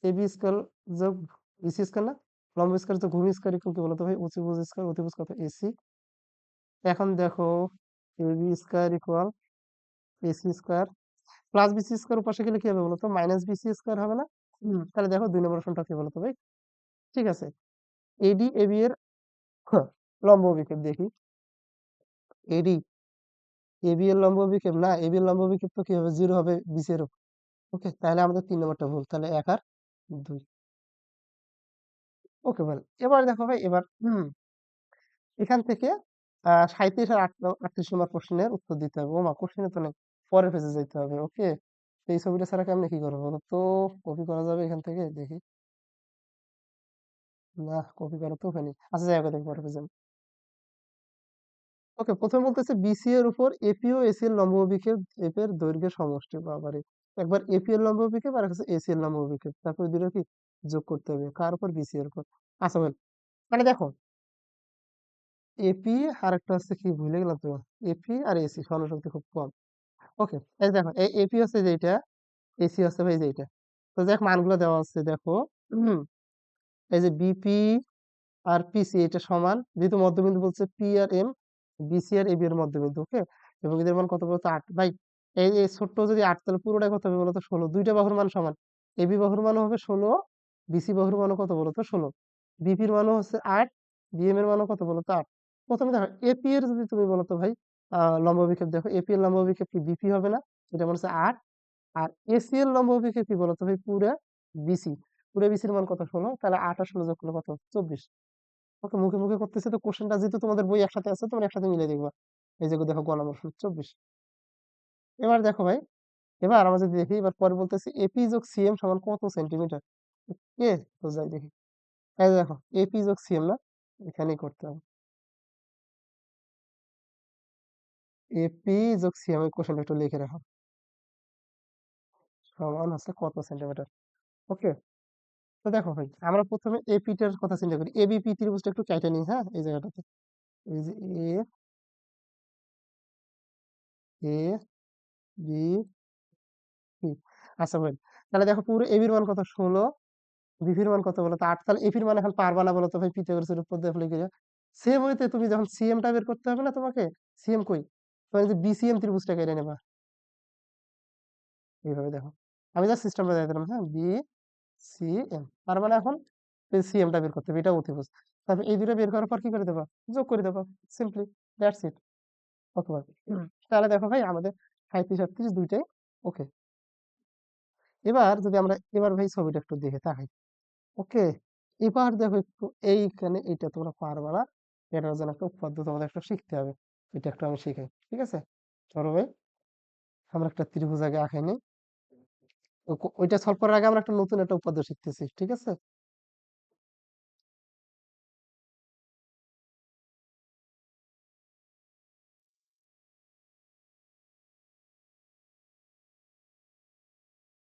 এবি স্কয়ার যোগ বিসি স্কয়ার না, লম্ব স্কয়ার যোগ ভূমি স্কয়ার ইকুয়াল কি বলতো ভাই, অতিভুজ স্কয়ার, অতিভুজ কত এসি। এখন দেখো AB square equal AC square plus BC square পাশে গেলে কি হবে বলতো, মাইনাস বিসি স্কয়ার হবে না। তাহলে দেখো 2 নম্বর ফর্মটা কি বলতো ভাই, ঠিক আছে। এডি এবি এর লম্ব অভিক্ষেপ দেখি, এডি এবি এর লম্ব অভিক্ষেপ না, এবি এর লম্ব অভিক্ষেপ তো কি হবে, 0 হবে বিসি এর। ওকে, তাহলে আমাদের 3 নম্বরটা ভুল, তাহলে 1 আর 2। ওকে বল, এবার দেখো ভাই, এবার এখান থেকে 37 আর 38 নম্বর কোশ্চেনের উত্তর দিতে হবে। ওমা, কোশ্চেনে তো নেই, পরের পেজে যাইতে হবে। ওকে, এই ছবিটা ছাড়া কেমনে কি করবো বলো তো, কপি করা যাবে এখান থেকে দেখি, না কপি করা তো ওখানে আচ্ছা, যাই হোক, দেখি পরের পেজে। ওকে, প্রথমে বলতেছে বিসি এর উপর এপি ও এসি এর লম্ব অভিক্ষেপ এফ এর দৈর্ঘ্যের সমষ্টি, বাবারে। একবার এপি এর লম্ব অভিক্ষেপ আর হচ্ছে এসি এর লম্ব অভিক্ষেপ, তারপর দুটো কি যোগ করতে হবে, কার উপর, বিসি এর উপর। আচ্ছা বল, মানে দেখো এপি আর একটা হচ্ছে কি ভুলে গেলাম তো, এপি আর এসি স্মরণশক্তি খুব কম। ওকে, এই দেখো এই এপি হচ্ছে যেটা, এসি হচ্ছে ভাই যেটা। তো দেখ মানগুলো দেওয়া আছে দেখো, হুম, এই যে বিপি আর পিসি এটা সমান, যেহেতু মধ্যবিন্দু বলছে পি আর এম, বিসি আর এবি এর মধ্যবিন্দু। ওকে, এবং এদের মান কত বলতো 8 ভাই। এই এই ছোট্ট যদি 8, তাহলে পুরোটাই কত হবে বলতো 16। দুইটা বাহুর মান সমান, এবি বাহুর মানও হবে 16, বিসি বাহুর মানও কত বলতো 16, বিপির মানও হচ্ছে 8, বিএম এর মানও কত বলতো 8। প্রথমে দেখো এপি এর যদি তুমি বলতো ভাই লম্ব বিক্ষেপ, দেখো এপি এর লম্ব বিক্ষেপ কি বিপি হবে না, এটা মনে হচ্ছে 8। আর এসি এর লম্ব বিক্ষেপ কি বলতো ভাই, পুরা বিসি, পুরা বিসির মান কত 16, তাহলে 8 আর 16 যোগ করলে কত 24। ওকে, মুখে মুখে করতেছে তো, কোশ্চেনটা যেহেতু তোমাদের বই একসাথে আছে, তোমরা একসাথে মিলে দেখবা। এই যে দেখো গ নম্বর 24। এবার দেখো ভাই, এবার আমরা যদি দেখি, এবার পরে বলতেছি এপি যোগ সিএম সমান কত সেন্টিমিটার। কে, তো যাই দেখি, এই যে দেখো এপি যোগ সিএম না, এখানেই করতে হবে, এপি যোগ সিএম এর কোশ্চেনটা একটু লিখে রাখো, সমান হচ্ছে কত সেন্টিমিটার। ওকে, তো দেখো ভাই, আমরা প্রথমে এপিটার কথা চিন্তা করি, এবিপি ত্রিভুজটা একটু কেটে নিই, হ্যাঁ, এই জায়গাটাতে, এই যে এ, এ, বি, পি। আচ্ছা ভাই, তাহলে দেখো পুরো এবির মান কত 16, বিপির মান কত বলো তো 8, তাহলে এপির মান এখন পারবা না বলো তো ভাই, পিথাগোরাসের উপপাদ্য অ্যাপ্লাই করে। সেম ওয়েতে তুমি যখন সিএম টা বের করতে হবে না তোমাকে, সিএম কই, তুমি যে বিসিএম ত্রিভুজটা কেটে নেবা, এইভাবে দেখো, আমি জাস্ট সিস্টেমটা দিয়ে দিলাম, হ্যাঁ, বি সি এম, তার মানে এখন সিএম টা বের করতে হবে, এটা অতিভুজ। তারপর এই দুটো বের করার পর কি করে দেবা, যোগ করে দেবা, সিম্পলি, দ্যাটস ইট। ওকে ভাই, তাহলে দেখো ভাই আমাদের 37 38 দুইটাই ওকে। এবার যদি আমরা এবার ভাই ছবিটা একটু দেখে তাকাই, ওকে, এবার দেখো একটু, এইখানে এটা তোমরা পারবা না, এটার জন্য একটা উপপাদ্য তোমাদের একটা শিখতে হবে, এটা একটু আমি শিখাই, ঠিক আছে। ধরো ভাই, আমরা একটা ত্রিভুজ আগে আঁকাই নিই, ওইটা সলভ করার আগে আমরা একটা নতুন একটা উপপাদ্য শিখতেছি, ঠিক আছে।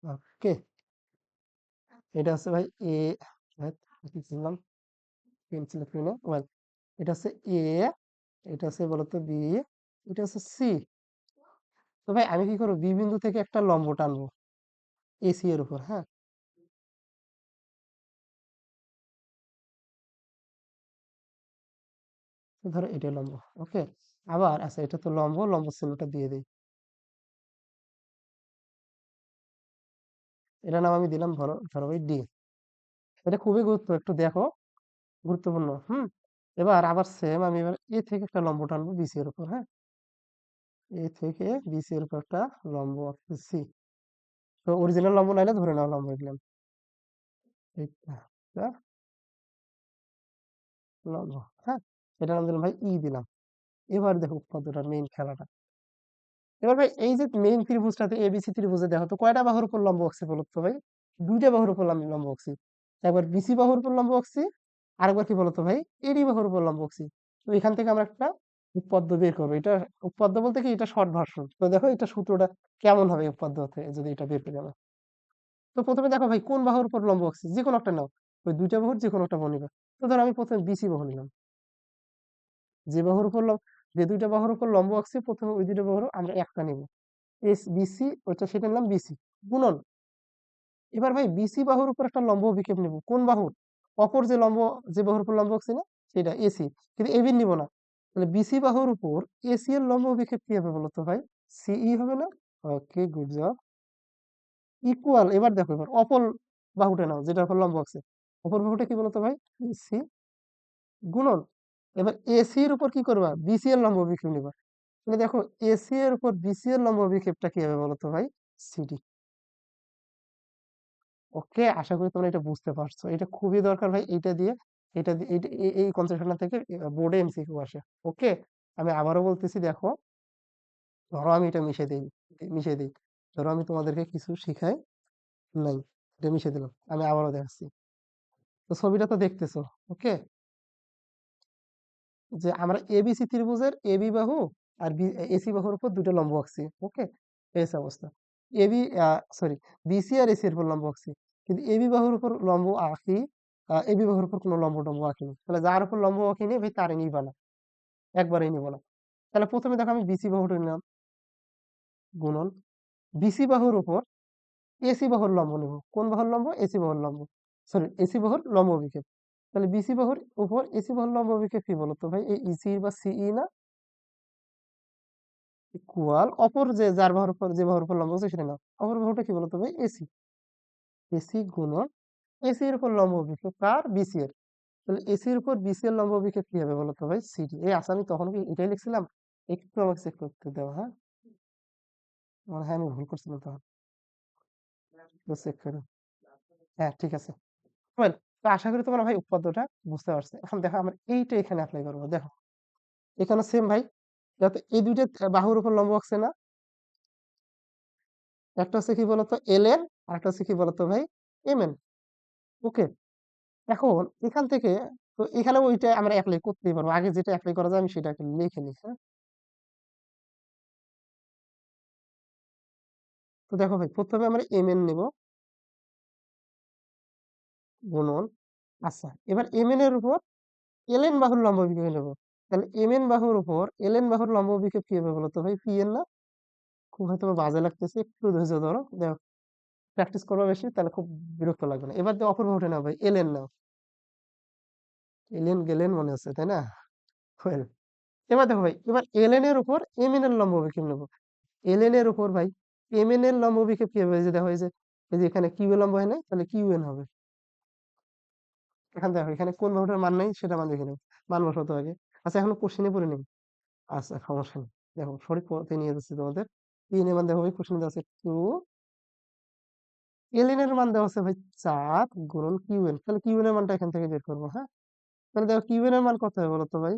ওকে, এটা হচ্ছে ভাই এ, লিখলাম পেন্সিল পেনে, ওয়েল, এটা হচ্ছে এ, এটা হচ্ছে বলতো বি, এটা হচ্ছে সি। তো ভাই আমি কি করবো, বি বিন্দু থেকে একটা লম্ব টানবো এসি এর উপর, হ্যাঁ, তো ধরো এটা লম্ব। ওকে, আবার আচ্ছা, এটা তো লম্ব, লম্ব চিহ্নটা দিয়ে দিই, এটা নাম আমি দিলাম ধরো, ধরো ভাই ডি। এটা খুবই একটু দেখো, গুরুত্বপূর্ণ। এবার আবার সেম, আমি এবার এ থেকে একটা লম্ব টানবো বিসি এর উপর, হ্যাঁ, এ থেকে বিসি এর উপর একটা লম্ব আঁকতেছি। তো অরিজিনাল লম্ব নাইলে ধরে নাও লম্ব এগুলো, এইটা একটা লম্ব, হ্যাঁ, এটা নাম দিলাম ভাই ই দিলাম। এবার দেখো কতটা মেইন খেলাটা, এবার ভাই এই যে মেইন ত্রিভুজটাতে এবিসি ত্রিভুজে দেখো তো কয়টা বাহুর উপর লম্ব আঁকছি বলো তো ভাই, দুইটা বাহুর উপর আমি লম্ব আঁকছি, একবার বিসি বাহুর উপর লম্ব আঁকছি, আরেকবার কি বলতো ভাই, এডি বাহুর উপর লম্ব আঁকছি। তো এখান থেকে আমরা একটা উপপাদ্য বের করবো, এটা উপপাদ্য বলতে কি, এটা শর্ট ভার্সন। তো দেখো এটা সূত্রটা কেমন হবে উপপাদ্য হতে যদি এটা বের করি আমরা। তো প্রথমে দেখো ভাই কোন বাহুর উপর লম্ব আঁকছি, যে কোনো একটা নাও, ওই দুইটা বাহুর যে কোনো একটা বাহু নিবা। তো ধরো আমি প্রথমে বিসি বাহু নিলাম, যে বাহুর উপর যে দুইটা বাহুর উপর লম্ব আঁকছি প্রথমে ওই দুইটা বাহুর আমরা একটা নিব। এস বিসি ওটা সেটার নাম বিসি গুণন। এবার ভাই বিসি বাহুর উপর একটা লম্ব অভিক্ষেপ নেব, কোন বাহুর? অপর যে লম্ব, যে বাহুর উপর লম্ব আছে না সেটা এসি, কিন্তু এবি নিব না। তাহলে বিসি বাহুর উপর এসি এর লম্ব অভিক্ষেপ কি হবে বলতো ভাই? সিই হবে না? ওকে, গুড জব। ইকুয়াল, এবার দেখো, এবার অপর বাহুটা নাও যেটার উপর লম্ব আছে, অপর বাহুটা কি বলতো ভাই? সি গুণন। এবার এসি এর উপর কি করবা? বিসি এর লম্ব অভিক্ষেপ নিবা। তাহলে দেখো, এসি এর উপর বিসি এর লম্ব অভিক্ষেপটা কি হবে বলতো ভাই? সিডি। ওকে, আশা করি তোমরা এটা বুঝতে পারছো, এটা খুবই দরকার ভাই। এইটা দিয়ে, এই কনসেপ্টটা থেকে বোর্ডে এমসিকিউ আসে। ওকে, আমি আবারও বলতেছি, দেখো, ধরো আমি এটা মিশে দিই, ধরো আমি তোমাদেরকে কিছু শিখাই নাই, এটা মিশে দিলাম, আমি আবারও দেখাচ্ছি। তো ছবিটা তো দেখতেছো। ওকে, যে আমরা এবিসি ত্রিভুজের এবি বাহু আর এসি বাহুর উপর দুটো লম্ব আঁকছি। ওকে, এই অবস্থা। এবি, সরি, বিসি আর এসি এর উপর লম্ব আঁকছি, কিন্তু এবি বাহুর উপর লম্ব আঁকি, এবি বাহুর উপর কোনো লম্ব টম্ব আঁকিনি। তাহলে যার উপর লম্ব আঁকিনি ভাই তারে নিবা না, একবারেই নিব না। তাহলে প্রথমে দেখো আমি বিসি বাহুটা নিলাম, গুণন বিসি বাহুর উপর এসি বাহুর লম্ব নেব। কোন বাহুর লম্ব? এসি বাহুর লম্ব, সরি, এসি বাহুর লম্ব অভিক্ষেপ। তাহলে বিসি বাহুর উপর এসি বাহুর লম্ব অভিক্ষেপ কি বলতো ভাই? এই ইসি বা সিই না? ইকুয়াল অপর যে যার বাহুর উপর, যে বাহুর উপর লম্ব আছে সেটা না, অপর বাহুটা কি বলতো ভাই? এসি। এসি গুণন এসি এর উপর লম্ব অভিক্ষেপ কার? বিসি এর। তাহলে এসি এর উপর বিসি এর লম্ব অভিক্ষেপ কি হবে বলতো ভাই? সিডি। এই আচ্ছা, আমি তখন কি এটাই লিখছিলাম? একটু আমাকে চেক করতে দাও, হ্যাঁ? হ্যাঁ, আমি ভুল করছিলাম তখন, চেক করো। হ্যাঁ, ঠিক আছে। Well, তো আশা করি তোমরা ভাই উপপাদ্যটা বুঝতে পারছো। এখন দেখো আমরা এইটা এখানে অ্যাপ্লাই করবো। দেখো, এখানে সেম ভাই, যাতে এই দুইটা বাহুর উপর লম্ব আছে না, একটা হচ্ছে কি বলতো এল এন, আর একটা হচ্ছে কি বলতো ভাই? M N. ওকে, এখন এখান থেকে, তো এখানে ওইটা আমরা অ্যাপ্লাই করতেই পারবো। আগে যেটা অ্যাপ্লাই করা যায় আমি সেটাকে লিখে নিই, হ্যাঁ? তো দেখো ভাই, প্রথমে আমরা এম এন নেবো, গুণন। আচ্ছা, এবার এম এন এর উপর এল এন বাহুর লম্ব অভিক্ষেপ নেবো। তাহলে এম এন বাহুর উপর এল এন বাহুর লম্ব অভিক্ষেপ কি হবে বলতো ভাই? পি এন না? খুব হয়তো বাজে লাগতেছে, একটু ধৈর্য ধরো, দেখো, প্র্যাকটিস করবো বেশি, তাহলে খুব বিরক্ত লাগবে না। এবার দিয়ে অপর বাহুটা নাও ভাই, এল এন নাও। এলেন গেলেন মনে হচ্ছে, তাই না? Well, এবার দেখো ভাই, এবার এলএন এর উপর এম এন এর লম্ব অভিক্ষেপ নেবো। এলএন এর উপর ভাই এম এন এর লম্ব অভিক্ষেপ কি হবে? এই যে দেখো, এই যে এখানে কিউ এর লম্ব হয় না, তাহলে কিউ এন হবে। এখানে দেখো, এখানে কোন বাহুটার মান নাই সেটা মান দেখে নেব, মান বসাতে আগে। আচ্ছা, এখন কোশ্চেনে পড়ে নেই। আচ্ছা, সমস্যা নেই, দেখো সঠিক পথে নিয়ে যাচ্ছি তোমাদের। তিন এর মান দেখো ভাই, কোশ্চেনে দেওয়া আছে টু, এলএন এর মান দেওয়া আছে ভাই 4 গুণন কিউ এন। তাহলে কিউ এন এর মানটা এখান থেকে বের করবো, হ্যাঁ? তাহলে দেখো কিউ এন এর মান কত হবে বলো তো ভাই?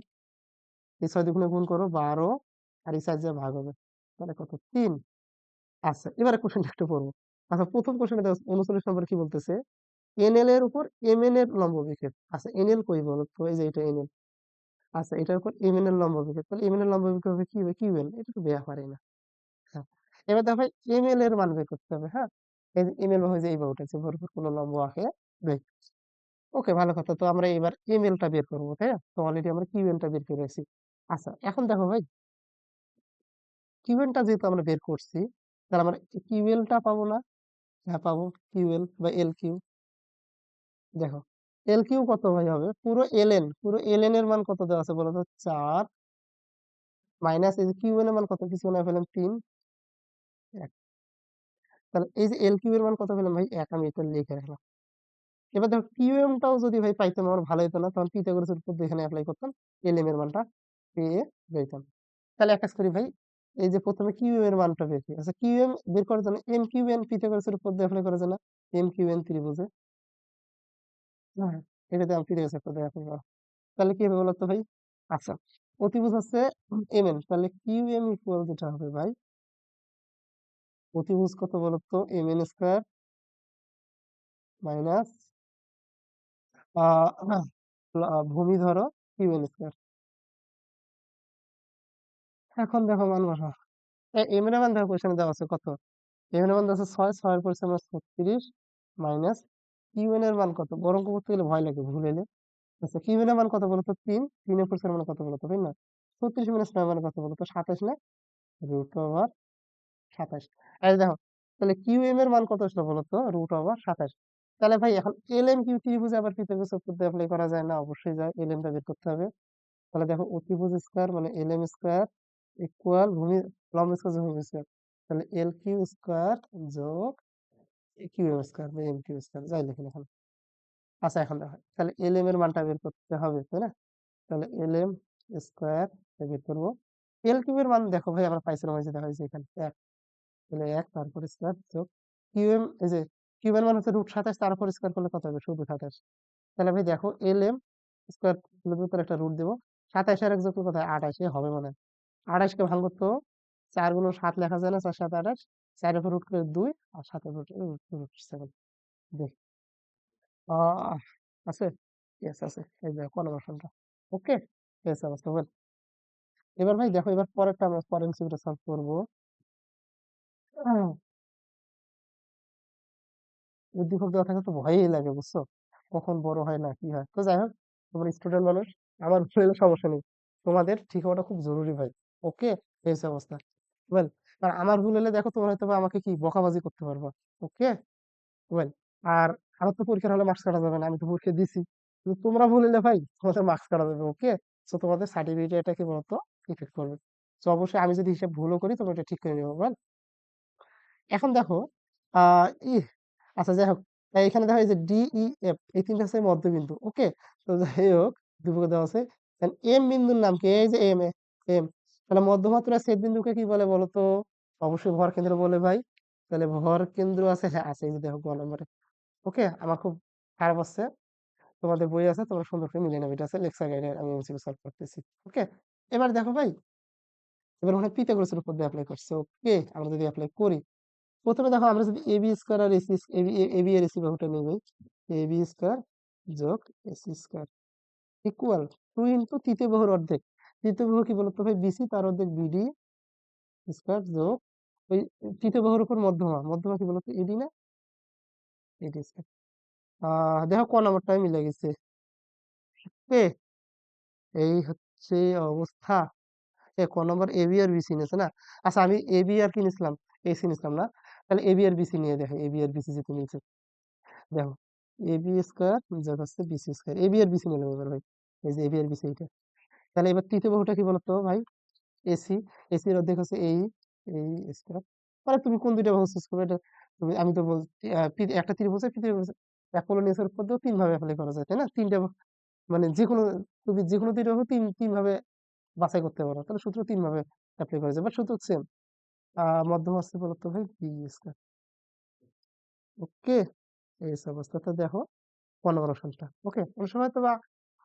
এই 6 দিয়ে গুণ করো 12, আর এই 4 দিয়ে ভাগ হবে, তাহলে কত? 3। আচ্ছা, এবারে কোশ্চেনটা একটু পড়বো। আচ্ছা, প্রথম কোশ্চেনে দেখো 39 নম্বর কি বলতেছে? এনএল এর উপর এমএন এর লম্ব বিক্ষেপ। আচ্ছা, এনএল কই বলো তো? এই যে এটা এনএল। আচ্ছা, এটার উপর এমএন এর লম্ব বিক্ষেপ, তাহলে এমএন এর লম্ব বিক্ষেপ হবে কি হবে? কিউএল। এটা তো দেয়া পারি না, হ্যাঁ? এবার দেখো ভাই, এমএল এর মান বের করতে হবে, হ্যাঁ? এই যে এমএল হয় যে এই বাহুটা, যে বাহুর উপর কোনো লম্ব আঁকে দেখ। ওকে, ভালো কথা। তো আমরা এবার এমএল টা বের করবো, তাই না? তো অলরেডি আমরা কিউএল টা বের করেছি। আচ্ছা, এখন দেখো ভাই, কিউএল টা যেহেতু আমরা বের করছি, তাহলে আমরা কিউএল টা পাবো না? হ্যাঁ, পাবো। কিউএল বা এল কিউ, দেখো, এল কিউ কত ভাই হবে? পুরো এলএন এর মান কত দেওয়া আছে বলো তো? 4 মাইনাস এই যে কিউএন এর মান কত? কিছু না পেলাম 3, 1। তাহলে এই যে এল কিউ এর মান কত পেলাম ভাই? 1। আমি এটা লিখে রাখলাম। এবার দেখো, কিউএম টাও যদি ভাই পাইতাম আমার ভালো হতো না? তখন পিথাগোরাসের উপপাদ্য এখানে অ্যাপ্লাই করতাম, এলএম এর মানটা পেয়ে যাইতাম। তাহলে এক কাজ করি ভাই, এই যে প্রথমে কিউএম এর মানটা বের করি। আচ্ছা, কিউএম বের করার জন্য এম কিউএন পিথাগোরাসের উপপাদ্য অ্যাপ্লাই করা যায় না? এম কিউএন ত্রিভুজে, হ্যাঁ, এটাতে আমি পিথাগোরাসের উপপাদ্য অ্যাপ্লাই করা। তাহলে কি হবে বলতো ভাই? আচ্ছা, অতিভুজ হচ্ছে এম এন, তাহলে কিউ এম ইকুয়াল যেটা হবে ভাই, অতিভুজ কত বলতো? এম এন স্কোয়ার মাইনাস ভূমি ধরো কিউ এন স্কোয়ার। এখন দেখো মান বসা, এম এর মান দেখো কোশ্চেনে দেওয়া আছে কত? এম এর মান দেওয়া আছে 6, 6 এর পরিচয় আমরা 36 মাইনাস কিউ এন এর মান কত? বরং করতে গেলে ভয় লাগে ভুল হইলে। আচ্ছা, কিউ এন এর মান কত বলতো? 3, 3 এর পরিচয় মান কত বলতো ভাই? না, 36 মাইনাস 9 মানে কত বলতো? 27 না? √। 27। এই দেখো, তাহলে কিউ এম এর মান কত আসলো বলো তো, √27। তাহলে ভাই এখন এল এম কিউ ত্রিভুজে আবার পিথাগোরাস উপপাদ্য অ্যাপ্লাই করা যায় না? অবশ্যই যায়, এল এম টা বের করতে হবে। তাহলে দেখো অতিভুজ স্কয়ার মানে এল এম স্কয়ার ইকুয়াল ভূমি লম্ব স্কয়ার যোগ ভূমি স্কয়ার, তাহলে এল কিউ স্কয়ার যোগ কিউ এম স্কয়ার বা এম কিউ স্কয়ার যাই লিখি এখন। আচ্ছা এখন দেখো, তাহলে এল এম এর মানটা বের করতে হবে তাই না? তাহলে এল এম স্কয়ার বের করবো। এল কিউ এর মান দেখো ভাই আমরা পাইছিলাম, ওই যে দেখা যাচ্ছে এখানে এক, তাহলে এক তারপর স্কয়ার যোগ কিউ এম, এই যে কিউ এর মান হচ্ছে √27, তারপর স্কয়ার করলে কত হবে, শুধু 27। তাহলে ভাই দেখো এল এম স্কয়ার উপর একটা রুট দেবো, 27 আর এক যোগ করলে কোথায় 28 হবে মানে, 28 কে ভাঙ করতে 4 × 7 লেখা যায় না, 4 × 7 = 28, 4 এর উপর রুট করে 2 আর 7 এর উপর √7। দেখি আহ আছে, ইয়েস আছে, এই দেখো কোন অপশনটা। ওকে, ইয়েস অবস্থা বল। এবার ভাই দেখো, এবার পরেরটা আমরা পরের এমসিকিউটা সলভ করবো। উদ্দীপক দেওয়া থাকলে তো ভয়ই লাগে বুঝছো, কখন বড় হয় না কি হয়। তো যাই হোক, তোমরা স্টুডেন্ট মানুষ, আমার ভুল হলে সমস্যা নেই, তোমাদের ঠিক হওয়াটা খুব জরুরি ভাই। ওকে, এই হচ্ছে অবস্থা। ওয়েল, আর আমার ভুল হলে দেখো তোমরা হয়তো বা আমাকে কি বকাবাজি করতে পারবা। ওকে, ওয়েল, আর আমার তো পরীক্ষার হলে মার্কস কাটা যাবে না, আমি তো পরীক্ষা দিছি, কিন্তু তোমরা ভুল হলে ভাই তোমাদের মার্কস কাটা যাবে। ওকে, সো তোমাদের সার্টিফিকেট এটা কি বলতো ইফেক্ট করবে। তো অবশ্যই আমি যদি হিসাব ভুলও করি তোমরা এটা ঠিক করে নিবো। এখন দেখো ই আচ্ছা যাই হোক, এখানে দেখো এই যে ডি ই এফ এই তিনটা হচ্ছে মধ্যবিন্দু। ওকে, তো যাই হোক দুপুরে দেওয়া আছে, এম বিন্দুর নাম কি, এই যে এম, এম, তাহলে মধ্যমাত্রা ছেদ বিন্দুকে কি বলে বলো তো? অবশ্যই ভর কেন্দ্র বলে ভাই। তাহলে ভর কেন্দ্র আছে, হ্যাঁ আছে, এই যে দেখো গ নম্বরে। ওকে, আমার খুব খারাপ আছে, তোমাদের বই আছে, তোমরা সুন্দর করে মিলিয়ে নেবে, এটা আছে লেকচার গাইডে, আমি এমসিকিউ সলভ করতেছি। ওকে, এবার দেখো ভাই, এবার মনে হয় পিথাগোরাসের উপর দিয়ে অ্যাপ্লাই করছে। ওকে, আমরা যদি অ্যাপ্লাই করি, প্রথমে দেখো আমরা যদি এবি স্কয়ার আর এসি, এবি এর এসি বাহুটা নেই ভাই, এবি স্কয়ার যোগ এসি স্কয়ার ইকুয়াল 2 * তৃতীয় বাহুর অর্ধেক, তৃতীয় বাহু কি বলতো ভাই, বিসি, তার অর্ধেক বিডি স্কয়ার যোগ ওই তৃতীয় বাহুর উপর মধ্যমা, মধ্যমা কি বলতো, এডি না, এডি স্কয়ার। দেখো ক নাম্বারটাই মিলে গেছে। এ এই হচ্ছে অবস্থা। ক নম্বর এবি আর বিসি নিয়েছে না? আচ্ছা আমি এবি আর কি নিছিলাম, এসি নিছিলাম না? তাহলে এবি আর বিসি নিয়ে দেখো, এবি আর বিসি যেহেতু নিয়েছে, দেখো এবি স্কয়ার যোগ হচ্ছে বিসি স্কয়ার, এবি আর বিসি নিলাম এবার ভাই, এই যে এবি আর বিসি এইটা। তাহলে এবার তৃতীয় বাহুটা কি বলতো ভাই, এসি, এসি এর অর্ধেক হচ্ছে এই, এই স্কয়ার। মানে তুমি কোন দুইটা বাহু চুজ করবে এটা, তুমি, আমি তো বলছি একটা ত্রিভুজের ত্রিভুজ অ্যাপোলোনিয়াসের উপপাদ্য তিন ভাবে অ্যাপ্লাই করা যায় তাই না, তিনটা মানে যে কোনো, তুমি যে কোনো দুইটা বাহু তিন ভাবে বাছাই করতে পারো, তাহলে সূত্র তিন ভাবে অ্যাপ্লাই করা যায়, বাট সূত্র সেম। মধ্যম হচ্ছে বলতো ভাই বি স্কয়ার। ওকে, এই অবস্থাটা দেখো কনভার্সনটা। ওকে, অনেক সময় তো বা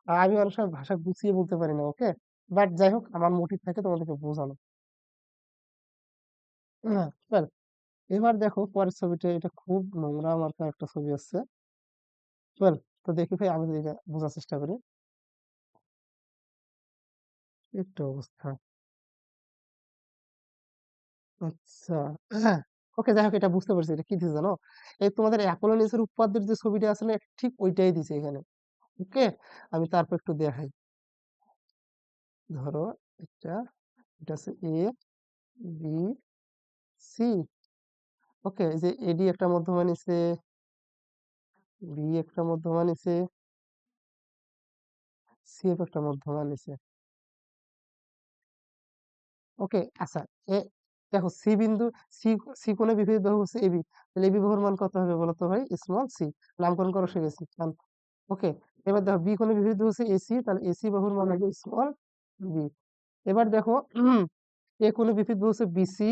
আমি অনেক সময় ভাষা গুছিয়ে বলতে পারি না। ওকে, বাট যাই হোক আমার মোটিভ থাকে তোমাদেরকে বোঝানো। হ্যাঁ, well, এবার দেখো পরের ছবিটা, এটা খুব নোংরা মার্কা একটা ছবি আছে। ওয়েল, তো দেখি ভাই আমি যদি এটা বোঝার চেষ্টা করি। একটু অবস্থা, আচ্ছা, হ্যাঁ, ওকে যাই হোক এটা বুঝতে পারছি, এটা কি দিছে জানো, এই তোমাদের অ্যাপোলোনিয়াসের উপপাদ্যের যে ছবিটা আছে না, ঠিক ওইটাই দিছে এখানে। ওকে, আমি তারপর একটু দেখাই। ধরো এটা, এটা আছে এ বি সি। ওকে, এই যে এডি একটা মধ্যমা নিছে, বি একটা মধ্যমা নিছে, সি এফ একটা মধ্যমা নিছে। ওকে, আচ্ছা, এ দেখো সি বিন্দু, সি, সি কোণে বিপরীত বাহু হচ্ছে এবি, তাহলে এবি বাহুর মান কত হবে বলো তো ভাই, স্মল সি, নামকরণ করা শিখেছি। ওকে, এবার দেখো বি কোণে বিপরীত বাহু হচ্ছে এসি, তাহলে এসি বাহুর মান হবে স্মল বি। এবার দেখো এ কোণে বিপরীত বাহু হচ্ছে বিসি,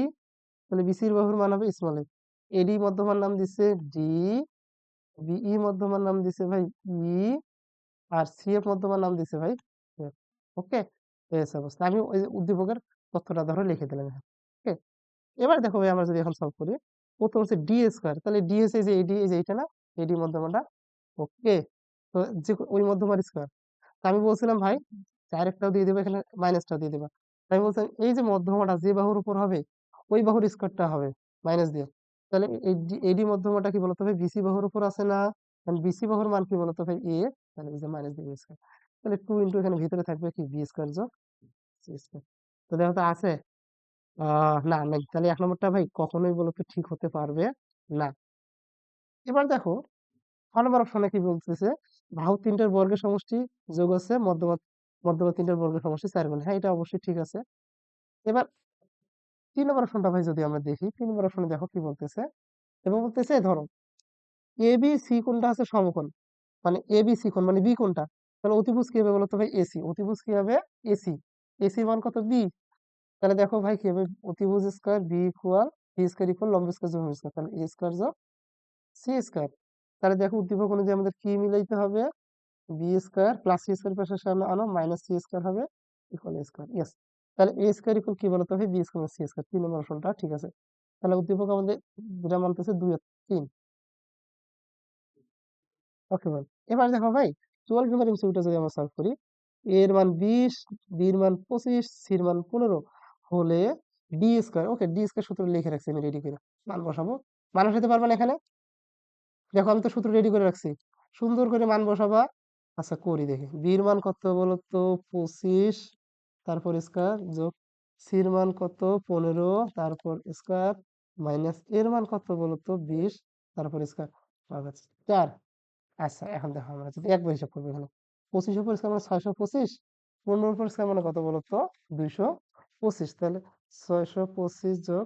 তাহলে বিসির বাহুর মান হবে স্মল এ। এডি মধ্যমার নাম দিচ্ছে ডি, বিই মধ্যমার নাম দিছে ভাই ই, আর সিএফ মধ্যমার নাম দিছে ভাই এফ। ওকে, এই হচ্ছে অবস্থা, আমি ওই যে উদ্দীপকের তথ্যটা ধরো লিখে দিলাম। ওকে, এবার দেখো ভাই আমরা যদি এখন সলভ করি, প্রথম হচ্ছে ডি স্কয়ার, তাহলে ডি হচ্ছে এই যে এডি, এই যে এইটা না, এডি মধ্যমাটা। ওকে, তো যে ওই মধ্যমার স্কয়ার, আমি বলছিলাম ভাই ডাইরেক্টটাও দিয়ে দেবো, এখানে মাইনাসটাও দিয়ে দেবা। আমি বলছিলাম এই যে মধ্যমাটা যে বাহুর উপর হবে ওই বাহুর স্কয়ারটা হবে মাইনাস দিয়ে। তাহলে এই এডি মধ্যমাটা কি বলতো ভাই, বিসি বাহুর উপর আছে না, বিসি বাহুর মান কি বলতো ভাই এ, তাহলে এই যে মাইনাস দিয়ে স্কয়ার, তাহলে টু ইন্টু এখানে ভিতরে থাকবে কি বি স্কয়ার যোগ সি স্কয়ার। তো দেখো তো আছে, না নাই, তাহলে 1 নম্বরটা ভাই কখনোই বলতো ঠিক হতে পারবে না। এবার দেখো 6 নম্বর অপশনে কি বলতেছে, বাহু তিনটার বর্গের সমষ্টি যোগ আছে মধ্যমা মধ্যমা তিনটার বর্গের সমষ্টি 4 গুণ। হ্যাঁ, এটা অবশ্যই ঠিক আছে। এবার 3 নম্বর অপশনটা ভাই যদি আমরা দেখি, 3 নম্বর অপশনে দেখো কি বলতেছে, এবং বলতেছে ধরো এ বি সি কোণটা আছে সমকোণ, মানে এ বি সি কোণ মানে বি কোণটা, তাহলে অতিভুজ কি হবে বলতো ভাই? এসি। অতিভুজ কি হবে? এসি। এসি মান কত? বি। তাহলে দেখো ভাই কি হবে, অতিভুজ square b equal b square equal লম্ব স্কয়ার যোগ ভূমি স্কয়ার, তাহলে এ স্কয়ার যোগ সি স্কয়ার। তাহলে দেখো উদ্দীপক অনুযায়ী আমাদের কি মিলাইতে হবে, b square plus c square পাশের সামনে আনো, মাইনাস সি স্কয়ার হবে ইকুয়াল এ স্কয়ার। ইয়েস। তাহলে এ স্কয়ার ইকুয়াল কি বলতো ভাই? B square c square. 3 নম্বর অপশনটা ঠিক আছে। তাহলে উদ্দীপক আমাদের যেটা মানতেছে 2 আর 3। ওকে ভাই। এবার দেখো ভাই 12 নম্বর এমসিকিউটা যদি আমরা সলভ করি, এর মান 20, বির মান 25, সির মান 15 হলে ডি স্কয়ার, ওকে ডি স্কয়ার সূত্র লিখে রাখছি আমি রেডি করে, মান বসাবো। মান বসাতে পারবেন এখানে? দেখো আমি তো সূত্র রেডি করে রাখছি, সুন্দর করে মান বসাবা। আচ্ছা করি দেখি, বির মান কত বলো তো? 25, তারপর স্কয়ার যোগ সির মান কত? 15, তারপর স্কয়ার মাইনাস এর মান কত বলো তো? 20, তারপর স্কয়ার, 4। আচ্ছা এখন দেখো আমরা যদি একবার হিসাব করবো এখানে, 25 উপর স্কয়ার মানে 625, 15 উপর স্কয়ার মানে কত বলো তো? 225। তাহলে 625 যোগ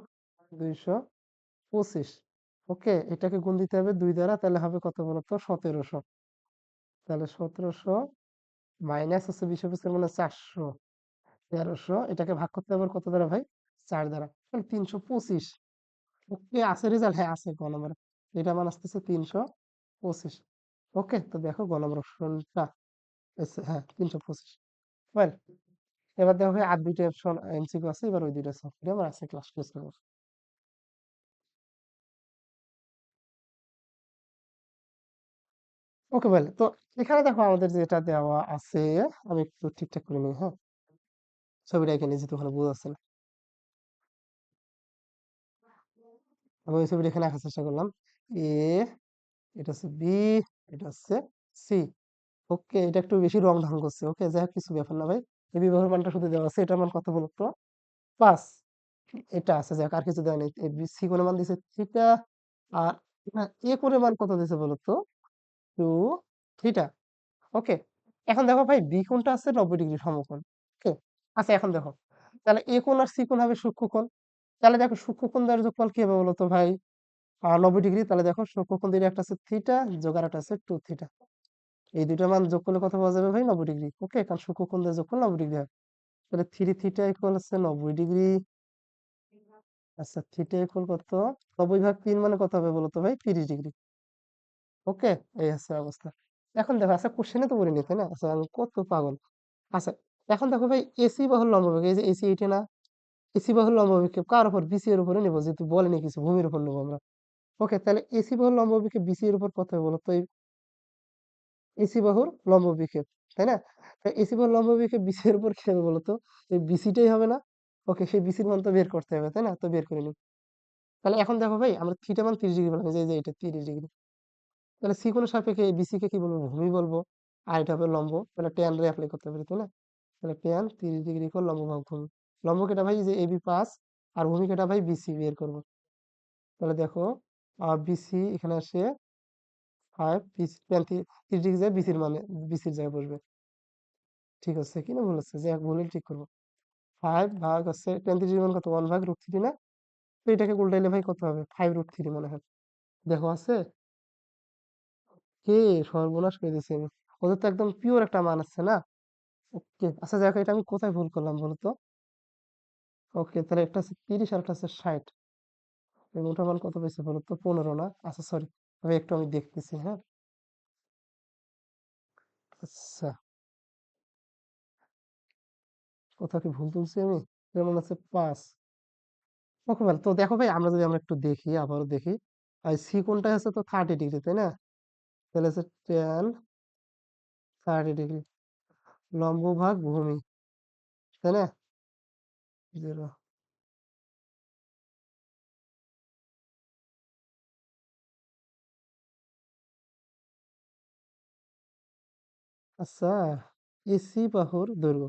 225। ওকে, এটাকে গুণ দিতে হবে 2 দ্বারা, তাহলে হবে কত বলো তো? 1700। তাহলে 1700 মাইনাস হচ্ছে 20 উপর স্কয়ার মানে 400, 1300, এটাকে ভাগ করতে হবে কত দ্বারা ভাই? 4 দ্বারা, তাহলে 325। ওকে, আছে রেজাল্ট? হ্যাঁ আছে, গ নম্বরে এটা মান আসতেছে 325। ওকে, তো দেখো গ নম্বর অপশনটা হ্যাঁ 325। ওয়েল, এবার দেখো ভাই আর দুইটা অপশন এমসিকিউ আছে, এবার ওই দুইটা সলভ করে আমরা আজকে ক্লাস ক্লোজ করবো। ওকে ওয়েল, তো এখানে দেখো আমাদের যেটা দেওয়া আছে, আমি একটু ঠিকঠাক করে নিই। হ্যাঁ, ছবিটা এখানে যেহেতু ওখানে বোঝা যাচ্ছে না, আমি ওই ছবিটা এখানে আঁকার চেষ্টা করলাম। এ, এটা হচ্ছে বি, এটা হচ্ছে সি। ওকে, এটা একটু বেশি রং ঢং করছে। ওকে, যাই হোক কিছু ব্যাপার না ভাই, এই বিবাহের মানটা শুধু দেওয়া আছে, এটার মান কত বলতো? 5। এটা আছে, যাক আর কিছু দেওয়া নেই। এ বি সি কোণের মান দিছে থিটা, আর এ কোণের মান কত দিছে বলতো? 2 থিটা। ওকে, এখন দেখো ভাই বি কোণটা আছে 90 ডিগ্রি সমকোণ। ওকে, আচ্ছা এখন দেখো, তাহলে এ কোণ আর সি কোণ হবে সূক্ষ্মকোণ। তাহলে দেখো সূক্ষ্মকোণ দ্বারা যোগফল কি হবে বলতো ভাই? 90 ডিগ্রি। তাহলে দেখো সূক্ষ্মকোণ দুইটা, একটা আছে থিটা যোগ আর একটা আছে 2 থিটা। এই দুইটা মান যোগ করলে কত পাওয়া যাবে ভাই? 90 ডিগ্রি। ওকে, কারণ সূক্ষ্মকোণ দিয়ে যোগফল 90 ডিগ্রি হয়। তাহলে 3 থিটা ইকুয়াল হচ্ছে 90 ডিগ্রি। আচ্ছা থিটা ইকুয়াল কত? 90 ভাগ 3 মানে কত হবে বলতো ভাই? 30 ডিগ্রি। ওকে, এই হচ্ছে অবস্থা। এখন দেখো, আচ্ছা কোশ্চেনে তো বলিনি তাই না? আচ্ছা আমি কত পাগল। আচ্ছা এখন দেখো ভাই, এসি বাহুর লম্ববিকল্প, এই যে এসি এইটা না, এসি বাহুর লম্ববিকল্প কার উপর? বিসি এর উপরে নেবো, যেহেতু বলেনি কিছু, ভূমির উপর নেবো আমরা। ওকে, তাহলে এসি বাহুর লম্ববিকল্প বিসি এর উপর কত হবে বলো তো? এই এসি বাহুর লম্ববিকল্প, তাই না? এসি বাহুর লম্ববিকল্প বিসি এর উপর কি হবে বলতো? এই বিসিটাই হবে না? ওকে, সেই বিসির মান তো বের করতে হবে তাই না? তো বের করে নিই। তাহলে এখন দেখো ভাই, আমরা থিটা মান 30 ডিগ্রি বললাম, এই যে এটা 30 ডিগ্রি। তাহলে সি কোণের সাপেক্ষে বিসি কে কি বলবো? ভূমি বলবো। আর এটা হবে লম্ব, তাহলে ট্যান রে অ্যাপ্লাই করতে পারি তাই না? তাহলে ট্যান 30 ডিগ্রি কোণ লম্ব ভাগ ভূমি। লম্ব কেটা ভাই? যে এবি 5, আর ভূমি কেটা ভাই? বিসি বের করবো। তাহলে দেখো বিসি এখানে আসে 5, ট্যান 30 ডিগ্রি যায় বিসির মানে, বিসির জায়গায় বসবে। ঠিক আছে কিনা ভুল আছে? যে ভুল হলে ঠিক করবো। 5 ভাগ আছে ট্যান 30 মান কত? 1 ভাগ রুট 3 না? তো এটাকে উল্টাইলে ভাই কত হবে? 5 রুট 3 মনে হয়। দেখো আছে কে, সর্বনাশ করে দিয়েছে আমি। ওদের তো একদম পিওর একটা মান আছে না? ওকে, আচ্ছা দেখো এটা আমি কোথায় ভুল করলাম বলো তো? ওকে, তাহলে একটা আছে 30 আর একটা আছে 60। এই মোটা মান কত পেয়েছে বলো তো? 15 না? আচ্ছা সরি, আমি একটু আমি দেখতেছি। হ্যাঁ, আচ্ছা কোথাও কি ভুল তুলছি আমি? যেমন আছে 5। ওকে ভাই, তো দেখো ভাই আমরা যদি আমরা একটু দেখি, আবারও দেখি, আর সি কোণটা আছে তো 30 ডিগ্রি তাই না? তাহলে আছে ট্যান 30 ডিগ্রি লম্ব ভাগ ভূমি, তাই না? 0। আচ্ছা, এসি বাহুর দৈর্ঘ্য,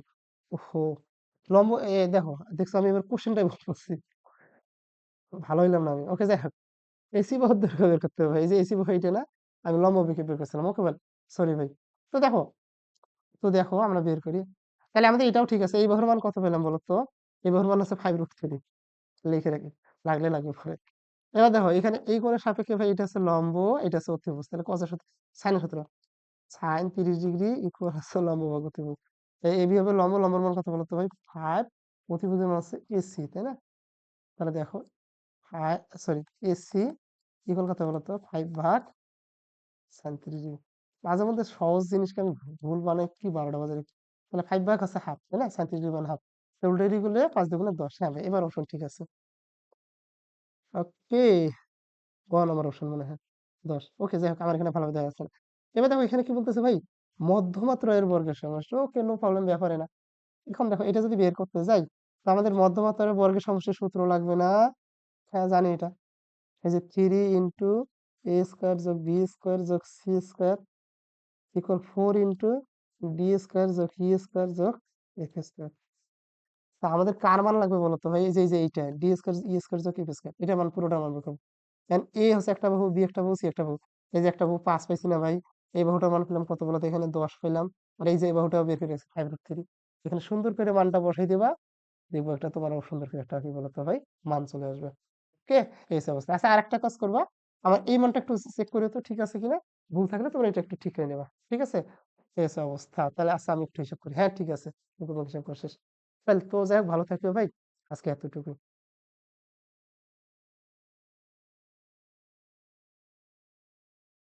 ওহো, লম্ব দেখো, দেখছো আমি এবার কোশ্চেনটাই বলতেছি। ভালো হইলাম না আমি। ওকে যাই হোক। এসি বাহুর দৈর্ঘ্য বের করতে হবে। এই যে এসি বাহু এইটা না? আমি লম্ব বিকল্প বের করছিলাম। ওকে ভাই। সরি ভাই। তো দেখো, আমরা বের করি। তাহলে আমাদের এটাও ঠিক আছে। এই বাহুর মান কত পেলাম বলো তো? এই বাহুর মান হচ্ছে 5√3। লিখে রাখি। লাগলে লাগবে পরে। এবার দেখো এখানে এই কোণের সাপেক্ষে ভাই এটা হচ্ছে লম্ব, এটা হচ্ছে অতিভুজ। তাহলে কসের সূত্র, সাইনের সূত্র। সাইন 30 ডিগ্রি ইকুয়াল হচ্ছে লম্ব ভাগ অতিভুজ। এবি হবে লম্ব, লম্বের মান কত বলো তো ভাই? 5, অতিভুজের মান হচ্ছে এসি, তাই না? তাহলে দেখো সরি, এসি ইকুয়াল কত বলো তো? 5 ভাগ সাইন 30 ডিগ্রি। মাঝে মধ্যে সহজ জিনিসকে আমি ভুল বানাই কি 12টা বাজে রেখে। তাহলে 5 ভাগ হচ্ছে হাফ, তাই না? সাইন 30 ডিগ্রি মানে হাফ। উল্টো দিকে করলে 5 দুগুণে 10। হ্যাঁ ভাই, এবার অপশন ঠিক আছে। ওকে, গ নম্বর অপশন মনে হয় 10। ওকে যাই হোক, আমার এখানে ভালোভাবে দেখা যাচ্ছে না। এবার দেখো এখানে কি বলতেছে ভাই? মধ্যমাত্রায়ের বর্গের সমষ্টি। ওকে, নো প্রবলেম, ব্যাপারে না। এখন দেখো এটা যদি বের করতে যাই, তো আমাদের মধ্যমাত্রার বর্গের সমষ্টির সূত্র লাগবে না? হ্যাঁ জানি এটা। এই যে 3 ইন্টু এ স্কোয়ার যোগ বি স্কোয়ার যোগ c square equal 4 into d square যোগ ই স্কোয়ার যোগ এফ স্কোয়ার। তা আমাদের কার মান লাগবে বলতো ভাই? এই যে এইটা ডি স্কোয়ার ই স্কোয়ার যোগ এফ স্কোয়ার, এটা মান পুরোটা মান বের করবো। এন্ড এ হচ্ছে একটা বাহু, বি একটা বাহু, সি একটা বাহু। এই যে একটা বাহু 5 পাইছি না ভাই? এই বাহুটার মান পেলাম কত বলতো? এখানে 10 পেলাম। আর এই যে এই বাহুটাও বের করে গেছে 5√3। এখানে সুন্দর করে মানটা বসাই দিবা, দেখবো একটা তোমার সুন্দর করে একটা কি বলতো ভাই মান চলে আসবে। ওকে, এই হচ্ছে অবস্থা। আচ্ছা, আরেকটা কাজ করবা, আমার এই মানটা একটু চেক করে তো ঠিক আছে কিনা। ভুল থাকলে তোমরা এটা একটু ঠিক করে নেবা, ঠিক আছে? এই হচ্ছে অবস্থা। তাহলে আচ্ছা, আমি একটু হিসাব করি। হ্যাঁ ঠিক আছে, হিসাব করা শেষ। তাহলে তো যাই হোক, ভালো থাকবে ভাই। আজকে এতটুকু।